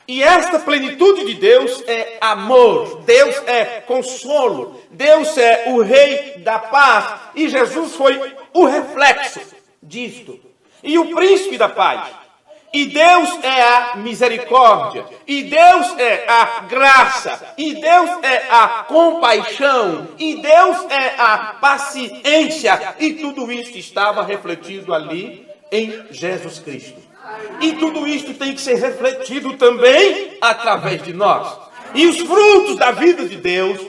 E esta plenitude de Deus é amor. Deus é consolo. Deus é o Rei da paz. E Jesus foi o reflexo disto. E o príncipe da paz. E Deus é a misericórdia, e Deus é a graça, e Deus é a compaixão, e Deus é a paciência. E tudo isso estava refletido ali em Jesus Cristo. E tudo isso tem que ser refletido também através de nós. E os frutos da vida de Deus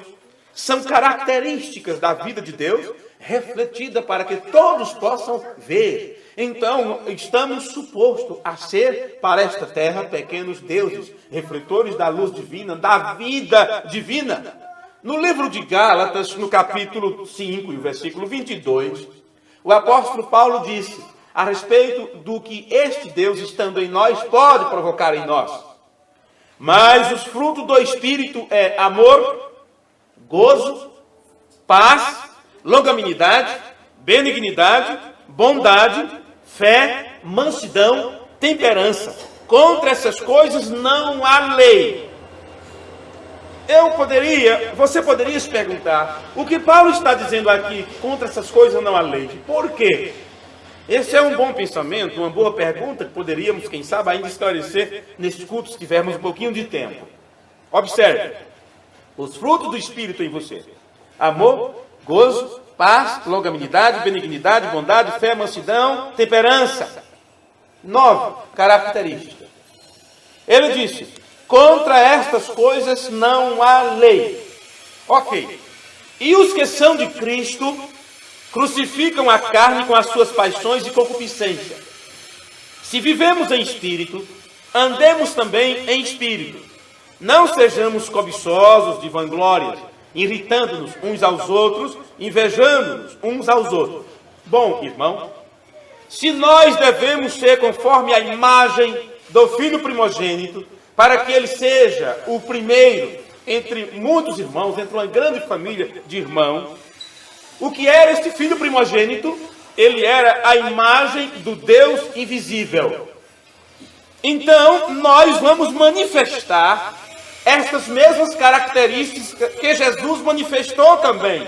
são características da vida de Deus, refletida para que todos possam ver. Então, estamos supostos a ser, para esta terra, pequenos deuses, refletores da luz divina, da vida divina. No livro de Gálatas, no capítulo 5, e versículo 22, o apóstolo Paulo disse a respeito do que este Deus, estando em nós, pode provocar em nós. Mas os frutos do Espírito é amor, gozo, paz, longanimidade, benignidade, bondade, fé, mansidão, temperança. Contra essas coisas não há lei. Você poderia se perguntar, o que Paulo está dizendo aqui, contra essas coisas não há lei? Por quê? Esse é um bom pensamento, uma boa pergunta que poderíamos, quem sabe, ainda esclarecer nesses cultos, se tivermos um pouquinho de tempo. Observe, os frutos do Espírito em você: amor, gozo, paz, longanimidade, benignidade, bondade, fé, mansidão, temperança. 9 características. Ele disse, contra estas coisas não há lei. Ok. E os que são de Cristo crucificam a carne com as suas paixões e concupiscência. Se vivemos em espírito, andemos também em espírito. Não sejamos cobiçosos de vanglórias, irritando-nos uns aos outros, invejando-nos uns aos outros. Bom, irmão, se nós devemos ser conforme a imagem do Filho primogênito, para que ele seja o primeiro entre muitos irmãos, entre uma grande família de irmãos, o que era este Filho primogênito? Ele era a imagem do Deus invisível. Então, nós vamos manifestar estas mesmas características que Jesus manifestou também.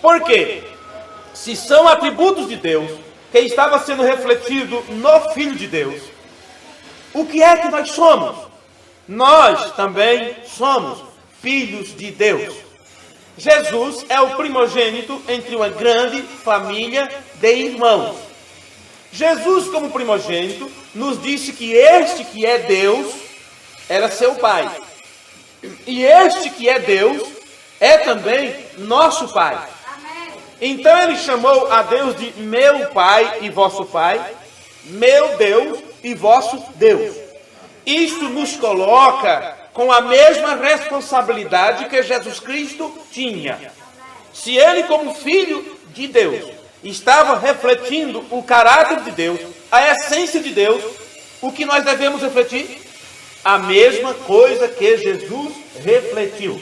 Por quê? Se são atributos de Deus, que estava sendo refletido no Filho de Deus, o que é que nós somos? nós também somos filhos de Deus. Jesus é o primogênito entre uma grande família de irmãos. Jesus, como primogênito, nos disse que este que é Deus era seu Pai. E este que é Deus é também nosso Pai. Então ele chamou a Deus de meu Pai e vosso Pai, meu Deus e vosso Deus. Isto nos coloca com a mesma responsabilidade que Jesus Cristo tinha. Se ele, como filho de Deus, estava refletindo o caráter de Deus, a essência de Deus, o que nós devemos refletir? A mesma coisa que Jesus refletiu.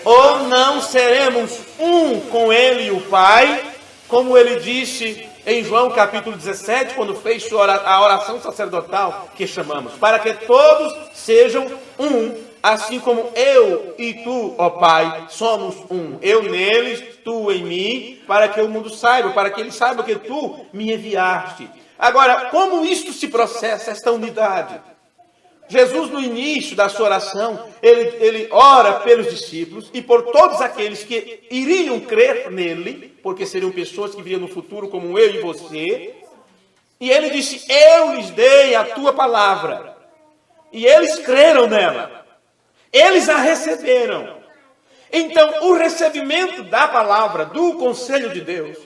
Ou não seremos um com ele e o Pai, como ele disse em João capítulo 17, quando fez a oração sacerdotal que chamamos, para que todos sejam um, assim como eu e tu, ó Pai, somos um. Eu neles, tu em mim, para que o mundo saiba, para que ele saiba que tu me enviaste. Agora, como isto se processa, esta unidade? Jesus, no início da sua oração, ele ora pelos discípulos e por todos aqueles que iriam crer nele, porque seriam pessoas que viriam no futuro como eu e você. E ele disse, eu lhes dei a tua palavra. E eles creram nela. Eles a receberam. Então, o recebimento da palavra, do conselho de Deus,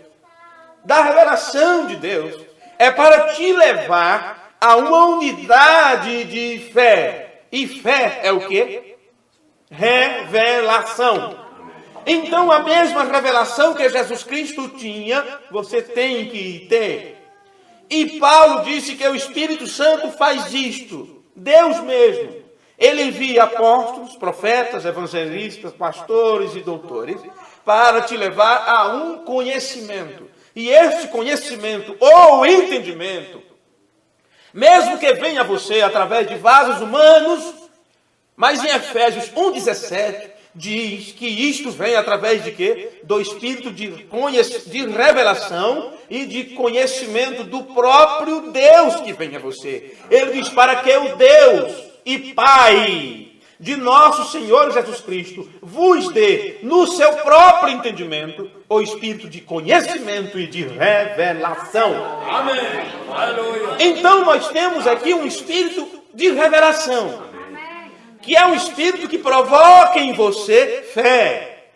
da revelação de Deus, é para te levar a uma unidade de fé. E fé é o quê? Revelação. Então, a mesma revelação que Jesus Cristo tinha, você tem que ter. E Paulo disse que o Espírito Santo faz isto. Deus mesmo. Ele envia apóstolos, profetas, evangelistas, pastores e doutores para te levar a um conhecimento. E este conhecimento ou entendimento, mesmo que venha a você através de vasos humanos, mas em Efésios 1,17 diz que isto vem através de quê? Do Espírito de revelação e de conhecimento do próprio Deus que vem a você. Ele diz para que o Deus e Pai de nosso Senhor Jesus Cristo vos dê no seu próprio entendimento o espírito de conhecimento e de revelação. Amém. Aleluia. Então nós temos aqui um espírito de revelação, que é um espírito que provoca em você fé.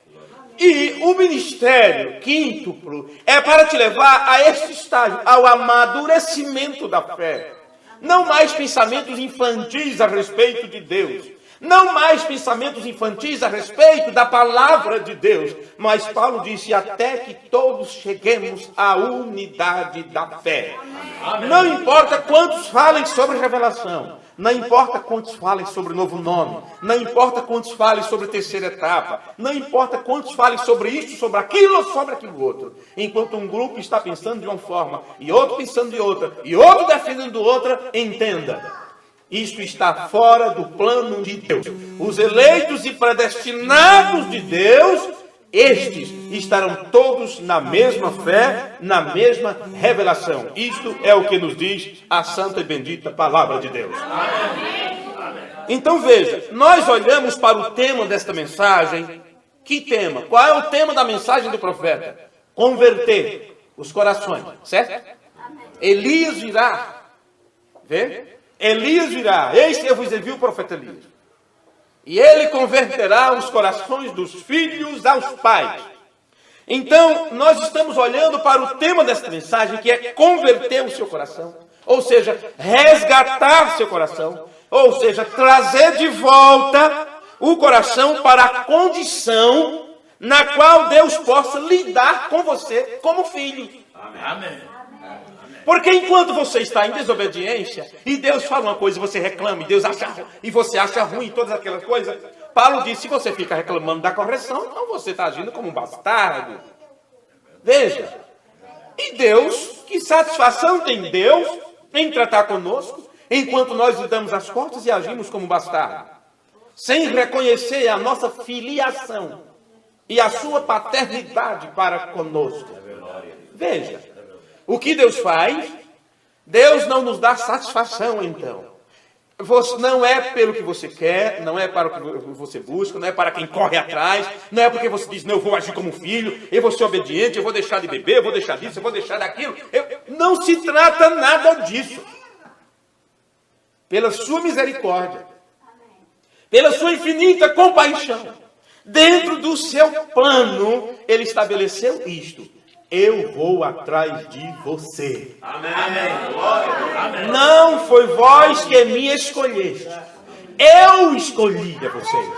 E o ministério quíntuplo é para te levar a este estágio, ao amadurecimento da fé. Não mais pensamentos infantis a respeito de Deus. Não mais pensamentos infantis a respeito da palavra de Deus. Mas Paulo disse, até que todos cheguemos à unidade da fé. Amém. Não importa quantos falem sobre revelação. Não importa quantos falem sobre o novo nome. Não importa quantos falem sobre a terceira etapa. Não importa quantos falem sobre isto, sobre aquilo ou sobre aquilo outro. Enquanto um grupo está pensando de uma forma, e outro pensando de outra, e outro defendendo outra, entenda. Isto está fora do plano de Deus. Os eleitos e predestinados de Deus, estes estarão todos na mesma fé, na mesma revelação. Isto é o que nos diz a santa e bendita palavra de Deus. Então veja, nós olhamos para o tema desta mensagem. Que tema? Qual é o tema da mensagem do profeta? Converter os corações, certo? Elias virá. Vê? Elias virá, eis que eu vos envio o profeta Elias. E ele converterá os corações dos filhos aos pais. Então, nós estamos olhando para o tema desta mensagem, que é converter o seu coração. Ou seja, resgatar seu coração. Ou seja, trazer de volta o coração para a condição na qual Deus possa lidar com você como filho. Amém. Porque enquanto você está em desobediência, e Deus fala uma coisa e você reclama, e Deus acha, e você acha ruim todas aquelas coisas, Paulo diz, se você fica reclamando da correção, então você está agindo como um bastardo. Veja, e Deus, que satisfação tem Deus em tratar conosco, enquanto nós lhe damos as costas e agimos como bastardo, sem reconhecer a nossa filiação e a sua paternidade para conosco. Veja. O que Deus faz? Deus não nos dá satisfação, então. Não é pelo que você quer, não é para o que você busca, não é para quem corre atrás, não é porque você diz, não, eu vou agir como filho, eu vou ser obediente, eu vou deixar de beber, eu vou deixar disso, eu vou deixar daquilo. Não se trata nada disso. Pela sua misericórdia, pela sua infinita compaixão, dentro do seu plano, ele estabeleceu isto. Eu vou atrás de você. Amém. Não foi vós que me escolheste. Eu escolhi a vocês.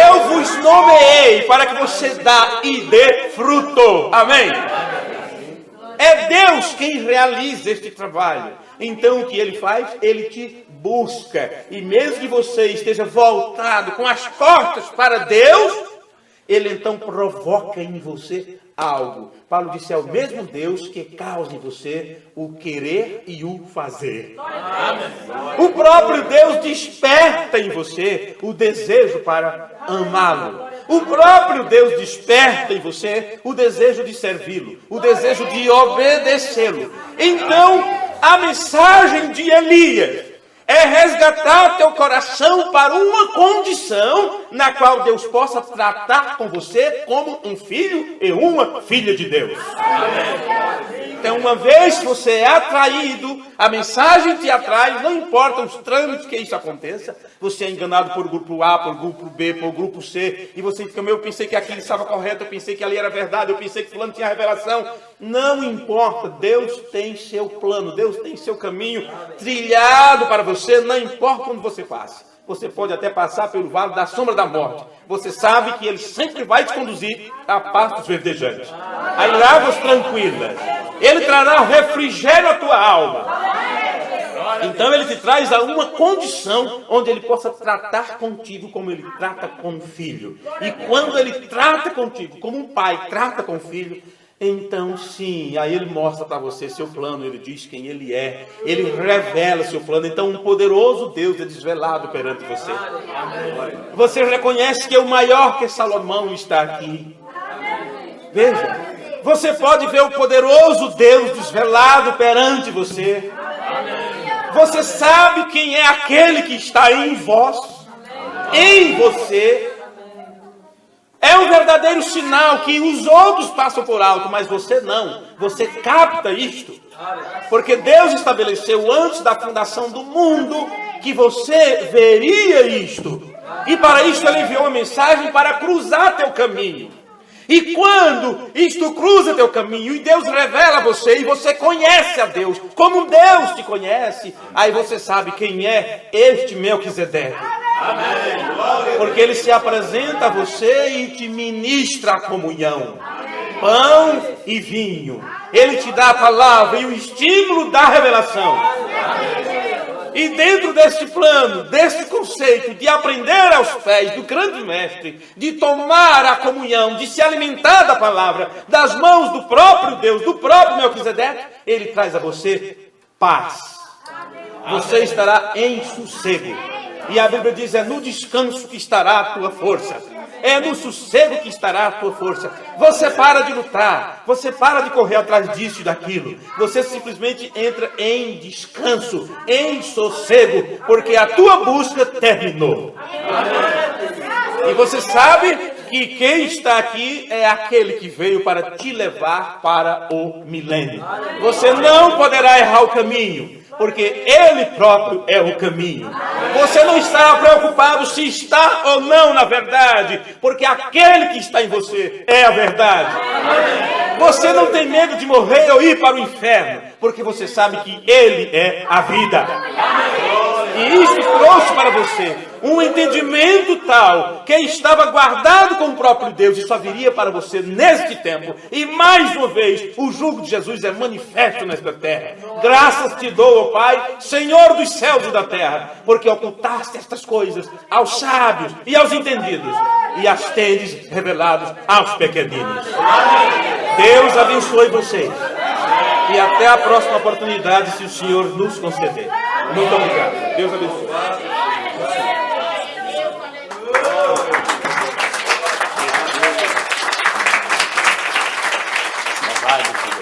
Eu vos nomeei para que você dá e dê fruto. Amém. É Deus quem realiza este trabalho. Então o que ele faz? Ele te busca. E mesmo que você esteja voltado com as costas para Deus, ele então provoca em você algo. Paulo disse, é o mesmo Deus que causa em você o querer e o fazer. O próprio Deus desperta em você o desejo para amá-lo. O próprio Deus desperta em você o desejo de servi-lo, o desejo de obedecê-lo. Então, a mensagem de Elias é resgatar teu coração para uma condição na qual Deus possa tratar com você como um filho e uma filha de Deus. Então, uma vez que você é atraído, a mensagem te atrai, não importa os trâmites que isso aconteça, você é enganado por grupo A, por grupo B, por grupo C, e você fica, eu pensei que aquilo estava correto, eu pensei que ali era verdade, eu pensei que fulano tinha revelação. Não importa, Deus tem seu plano, Deus tem seu caminho trilhado para você, não importa onde você passa. Você pode até passar pelo vale da sombra da morte. Você sabe que Ele sempre vai te conduzir a pastos verdejantes, a águas tranquilas. Ele trará o refrigério à tua alma. Então Ele te traz a uma condição onde Ele possa tratar contigo como Ele trata com um filho. E quando Ele trata contigo como um pai trata com o filho, então sim, aí Ele mostra para você seu plano, Ele diz quem Ele é, Ele revela seu plano. Então um poderoso Deus é desvelado perante você. Você reconhece que o maior que Salomão está aqui. Veja, você pode ver o poderoso Deus desvelado perante você. Você sabe quem é aquele que está em vós, em você. É um verdadeiro sinal que os outros passam por alto, mas você não. Você capta isto. Porque Deus estabeleceu antes da fundação do mundo que você veria isto. E para isto Ele enviou uma mensagem para cruzar teu caminho. E quando isto cruza teu caminho e Deus revela a você e você conhece a Deus como Deus te conhece, aí você sabe quem é este Melquisedeque. Porque Ele se apresenta a você e te ministra a comunhão, pão e vinho. Ele te dá a palavra e o estímulo da revelação. E dentro deste plano, deste conceito de aprender aos pés do grande mestre, de tomar a comunhão, de se alimentar da palavra, das mãos do próprio Deus, do próprio Melquisedeque, Ele traz a você paz. Você estará em sossego. E a Bíblia diz, é no descanso que estará a tua força. É no sossego que estará a tua força. Você para de lutar. Você para de correr atrás disso e daquilo. Você simplesmente entra em descanso, em sossego, porque a tua busca terminou. E você sabe que quem está aqui é aquele que veio para te levar para o milênio. Você não poderá errar o caminho, porque Ele próprio é o caminho. Você não estará preocupado se está ou não na verdade, porque aquele que está em você é a verdade. Você não tem medo de morrer ou ir para o inferno, porque você sabe que Ele é a vida. E isso trouxe para você um entendimento tal que estava guardado com o próprio Deus e só viria para você neste tempo. E mais uma vez, o jugo de Jesus é manifesto nesta terra. Graças te dou, ó Pai, Senhor dos céus e da terra, porque ocultaste estas coisas aos sábios e aos entendidos e as tendes revelados aos pequeninos. Deus abençoe vocês. E até a próxima oportunidade, se o Senhor nos conceder. Muito obrigado. Deus abençoe. Louvado seja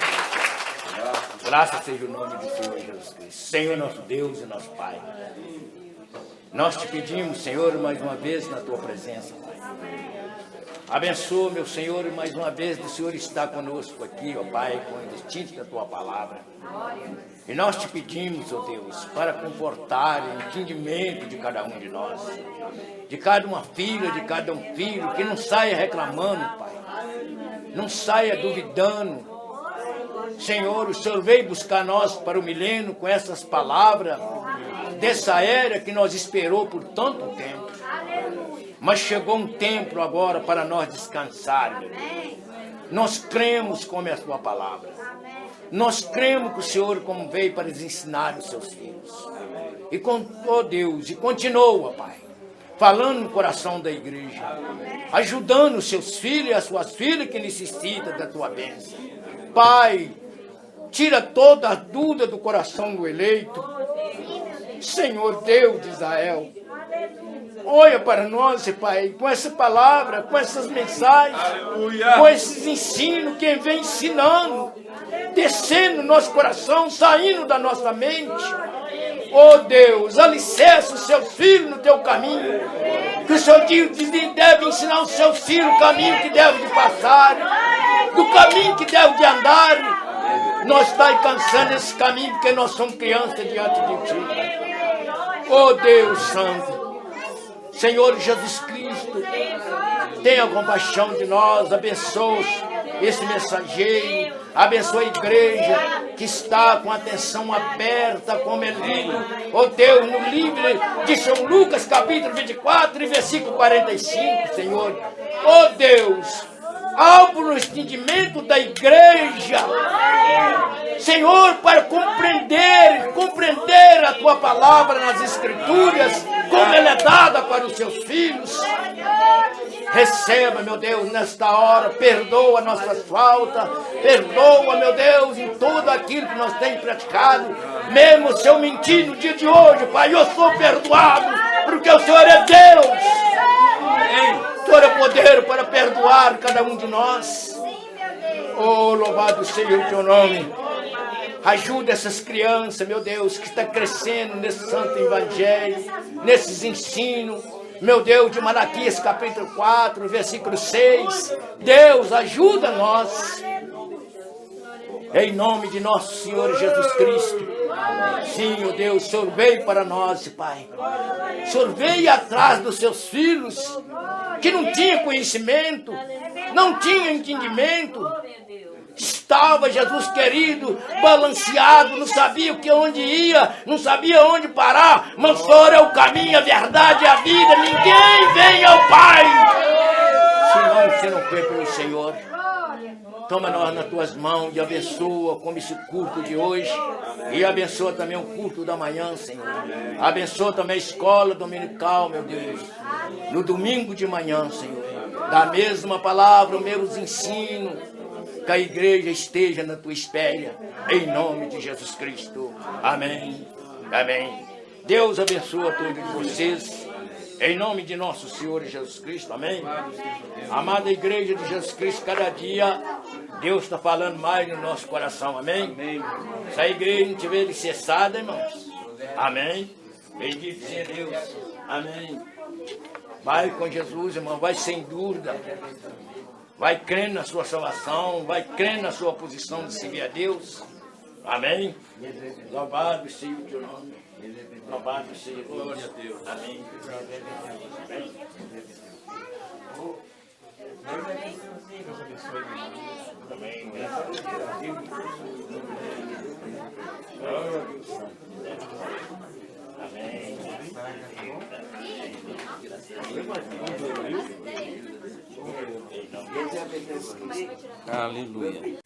Deus. Graças seja o nome do Senhor Jesus Cristo. Senhor nosso Deus e nosso Pai. Nós te pedimos, Senhor, mais uma vez na tua presença, Pai. Abençoa, meu Senhor, mais uma vez o Senhor está conosco aqui, ó Pai, com o destino da tua palavra. E nós te pedimos, ó Deus, para confortar o entendimento de cada um de nós, de cada uma filha, de cada um filho, que não saia reclamando, Pai, não saia duvidando. Senhor, o Senhor veio buscar nós para o milênio com essas palavras, dessa era que nós esperou por tanto tempo. Mas chegou um tempo agora para nós descansarmos. Nós cremos como é a tua palavra. Nós cremos que o Senhor como veio para nos ensinar os seus filhos. E oh Deus, e continua, Pai, falando no coração da igreja, ajudando os seus filhos e as suas filhas que necessitam da tua bênção. Pai, tira toda a dúvida do coração do eleito. Senhor Deus de Israel, olha para nós, Pai, com essa palavra, com essas mensagens, com esses ensinos que vem ensinando, descendo no nosso coração, saindo da nossa mente. Oh Deus, alicerça os seus filhos no teu caminho, que o Senhor deve ensinar os seus filhos o caminho que deve de passar, do caminho que deve de andar. Nós estamos cansando esse caminho porque nós somos crianças diante de ti. Oh Deus Santo, Senhor Jesus Cristo, tenha compaixão de nós, abençoa esse mensageiro, abençoa a igreja que está com a atenção aberta, como é lido, oh Deus, no livro de São Lucas, capítulo 24, e versículo 45, Senhor. Oh Deus, algo no entendimento da igreja, Senhor, para compreender a tua palavra nas Escrituras, como ela é dada para os seus filhos. Receba, meu Deus, nesta hora, perdoa nossas faltas, perdoa, meu Deus, em tudo aquilo que nós temos praticado, mesmo se eu mentir no dia de hoje, Pai, eu sou perdoado, porque o Senhor é Deus. O Senhor é poder para perdoar cada um de nós. Oh, louvado seja o teu nome. Ajuda essas crianças, meu Deus, que estão crescendo nesse santo evangelho, nesses ensinos, meu Deus, de Malaquias capítulo 4, versículo 6. Deus, ajuda nós. Em nome de nosso Senhor Jesus Cristo. Sim, oh Deus, o Senhor veio para nós, Pai. O Senhor veio atrás dos seus filhos, que não tinham conhecimento, não tinham entendimento. Estava, Jesus querido, balanceado, não sabia onde ia, não sabia onde parar, mas o Senhor é o caminho, a verdade e a vida. Ninguém vem ao Pai se não foi pelo Senhor. Toma nós nas tuas mãos e abençoa como esse culto de hoje. E abençoa também o culto da manhã, Senhor. Abençoa também a escola dominical, meu Deus. No domingo de manhã, Senhor. Da mesma palavra, os meus ensinos. Que a igreja esteja na tua espera. Em nome de Jesus Cristo. Amém. Amém. Deus abençoa todos vocês. Em nome de nosso Senhor Jesus Cristo, amém? Amada igreja de Jesus Cristo, cada dia Deus está falando mais no nosso coração, amém? Se a igreja não estiver alicerçada, irmãos, amém? Bendito seja Deus, amém? Vai com Jesus, irmão, vai sem dúvida, vai crendo na sua salvação, vai crendo na sua posição de servir a Deus, amém? Louvado seja o teu nome. Louvado seja glória a Deus. Amém. Aleluia.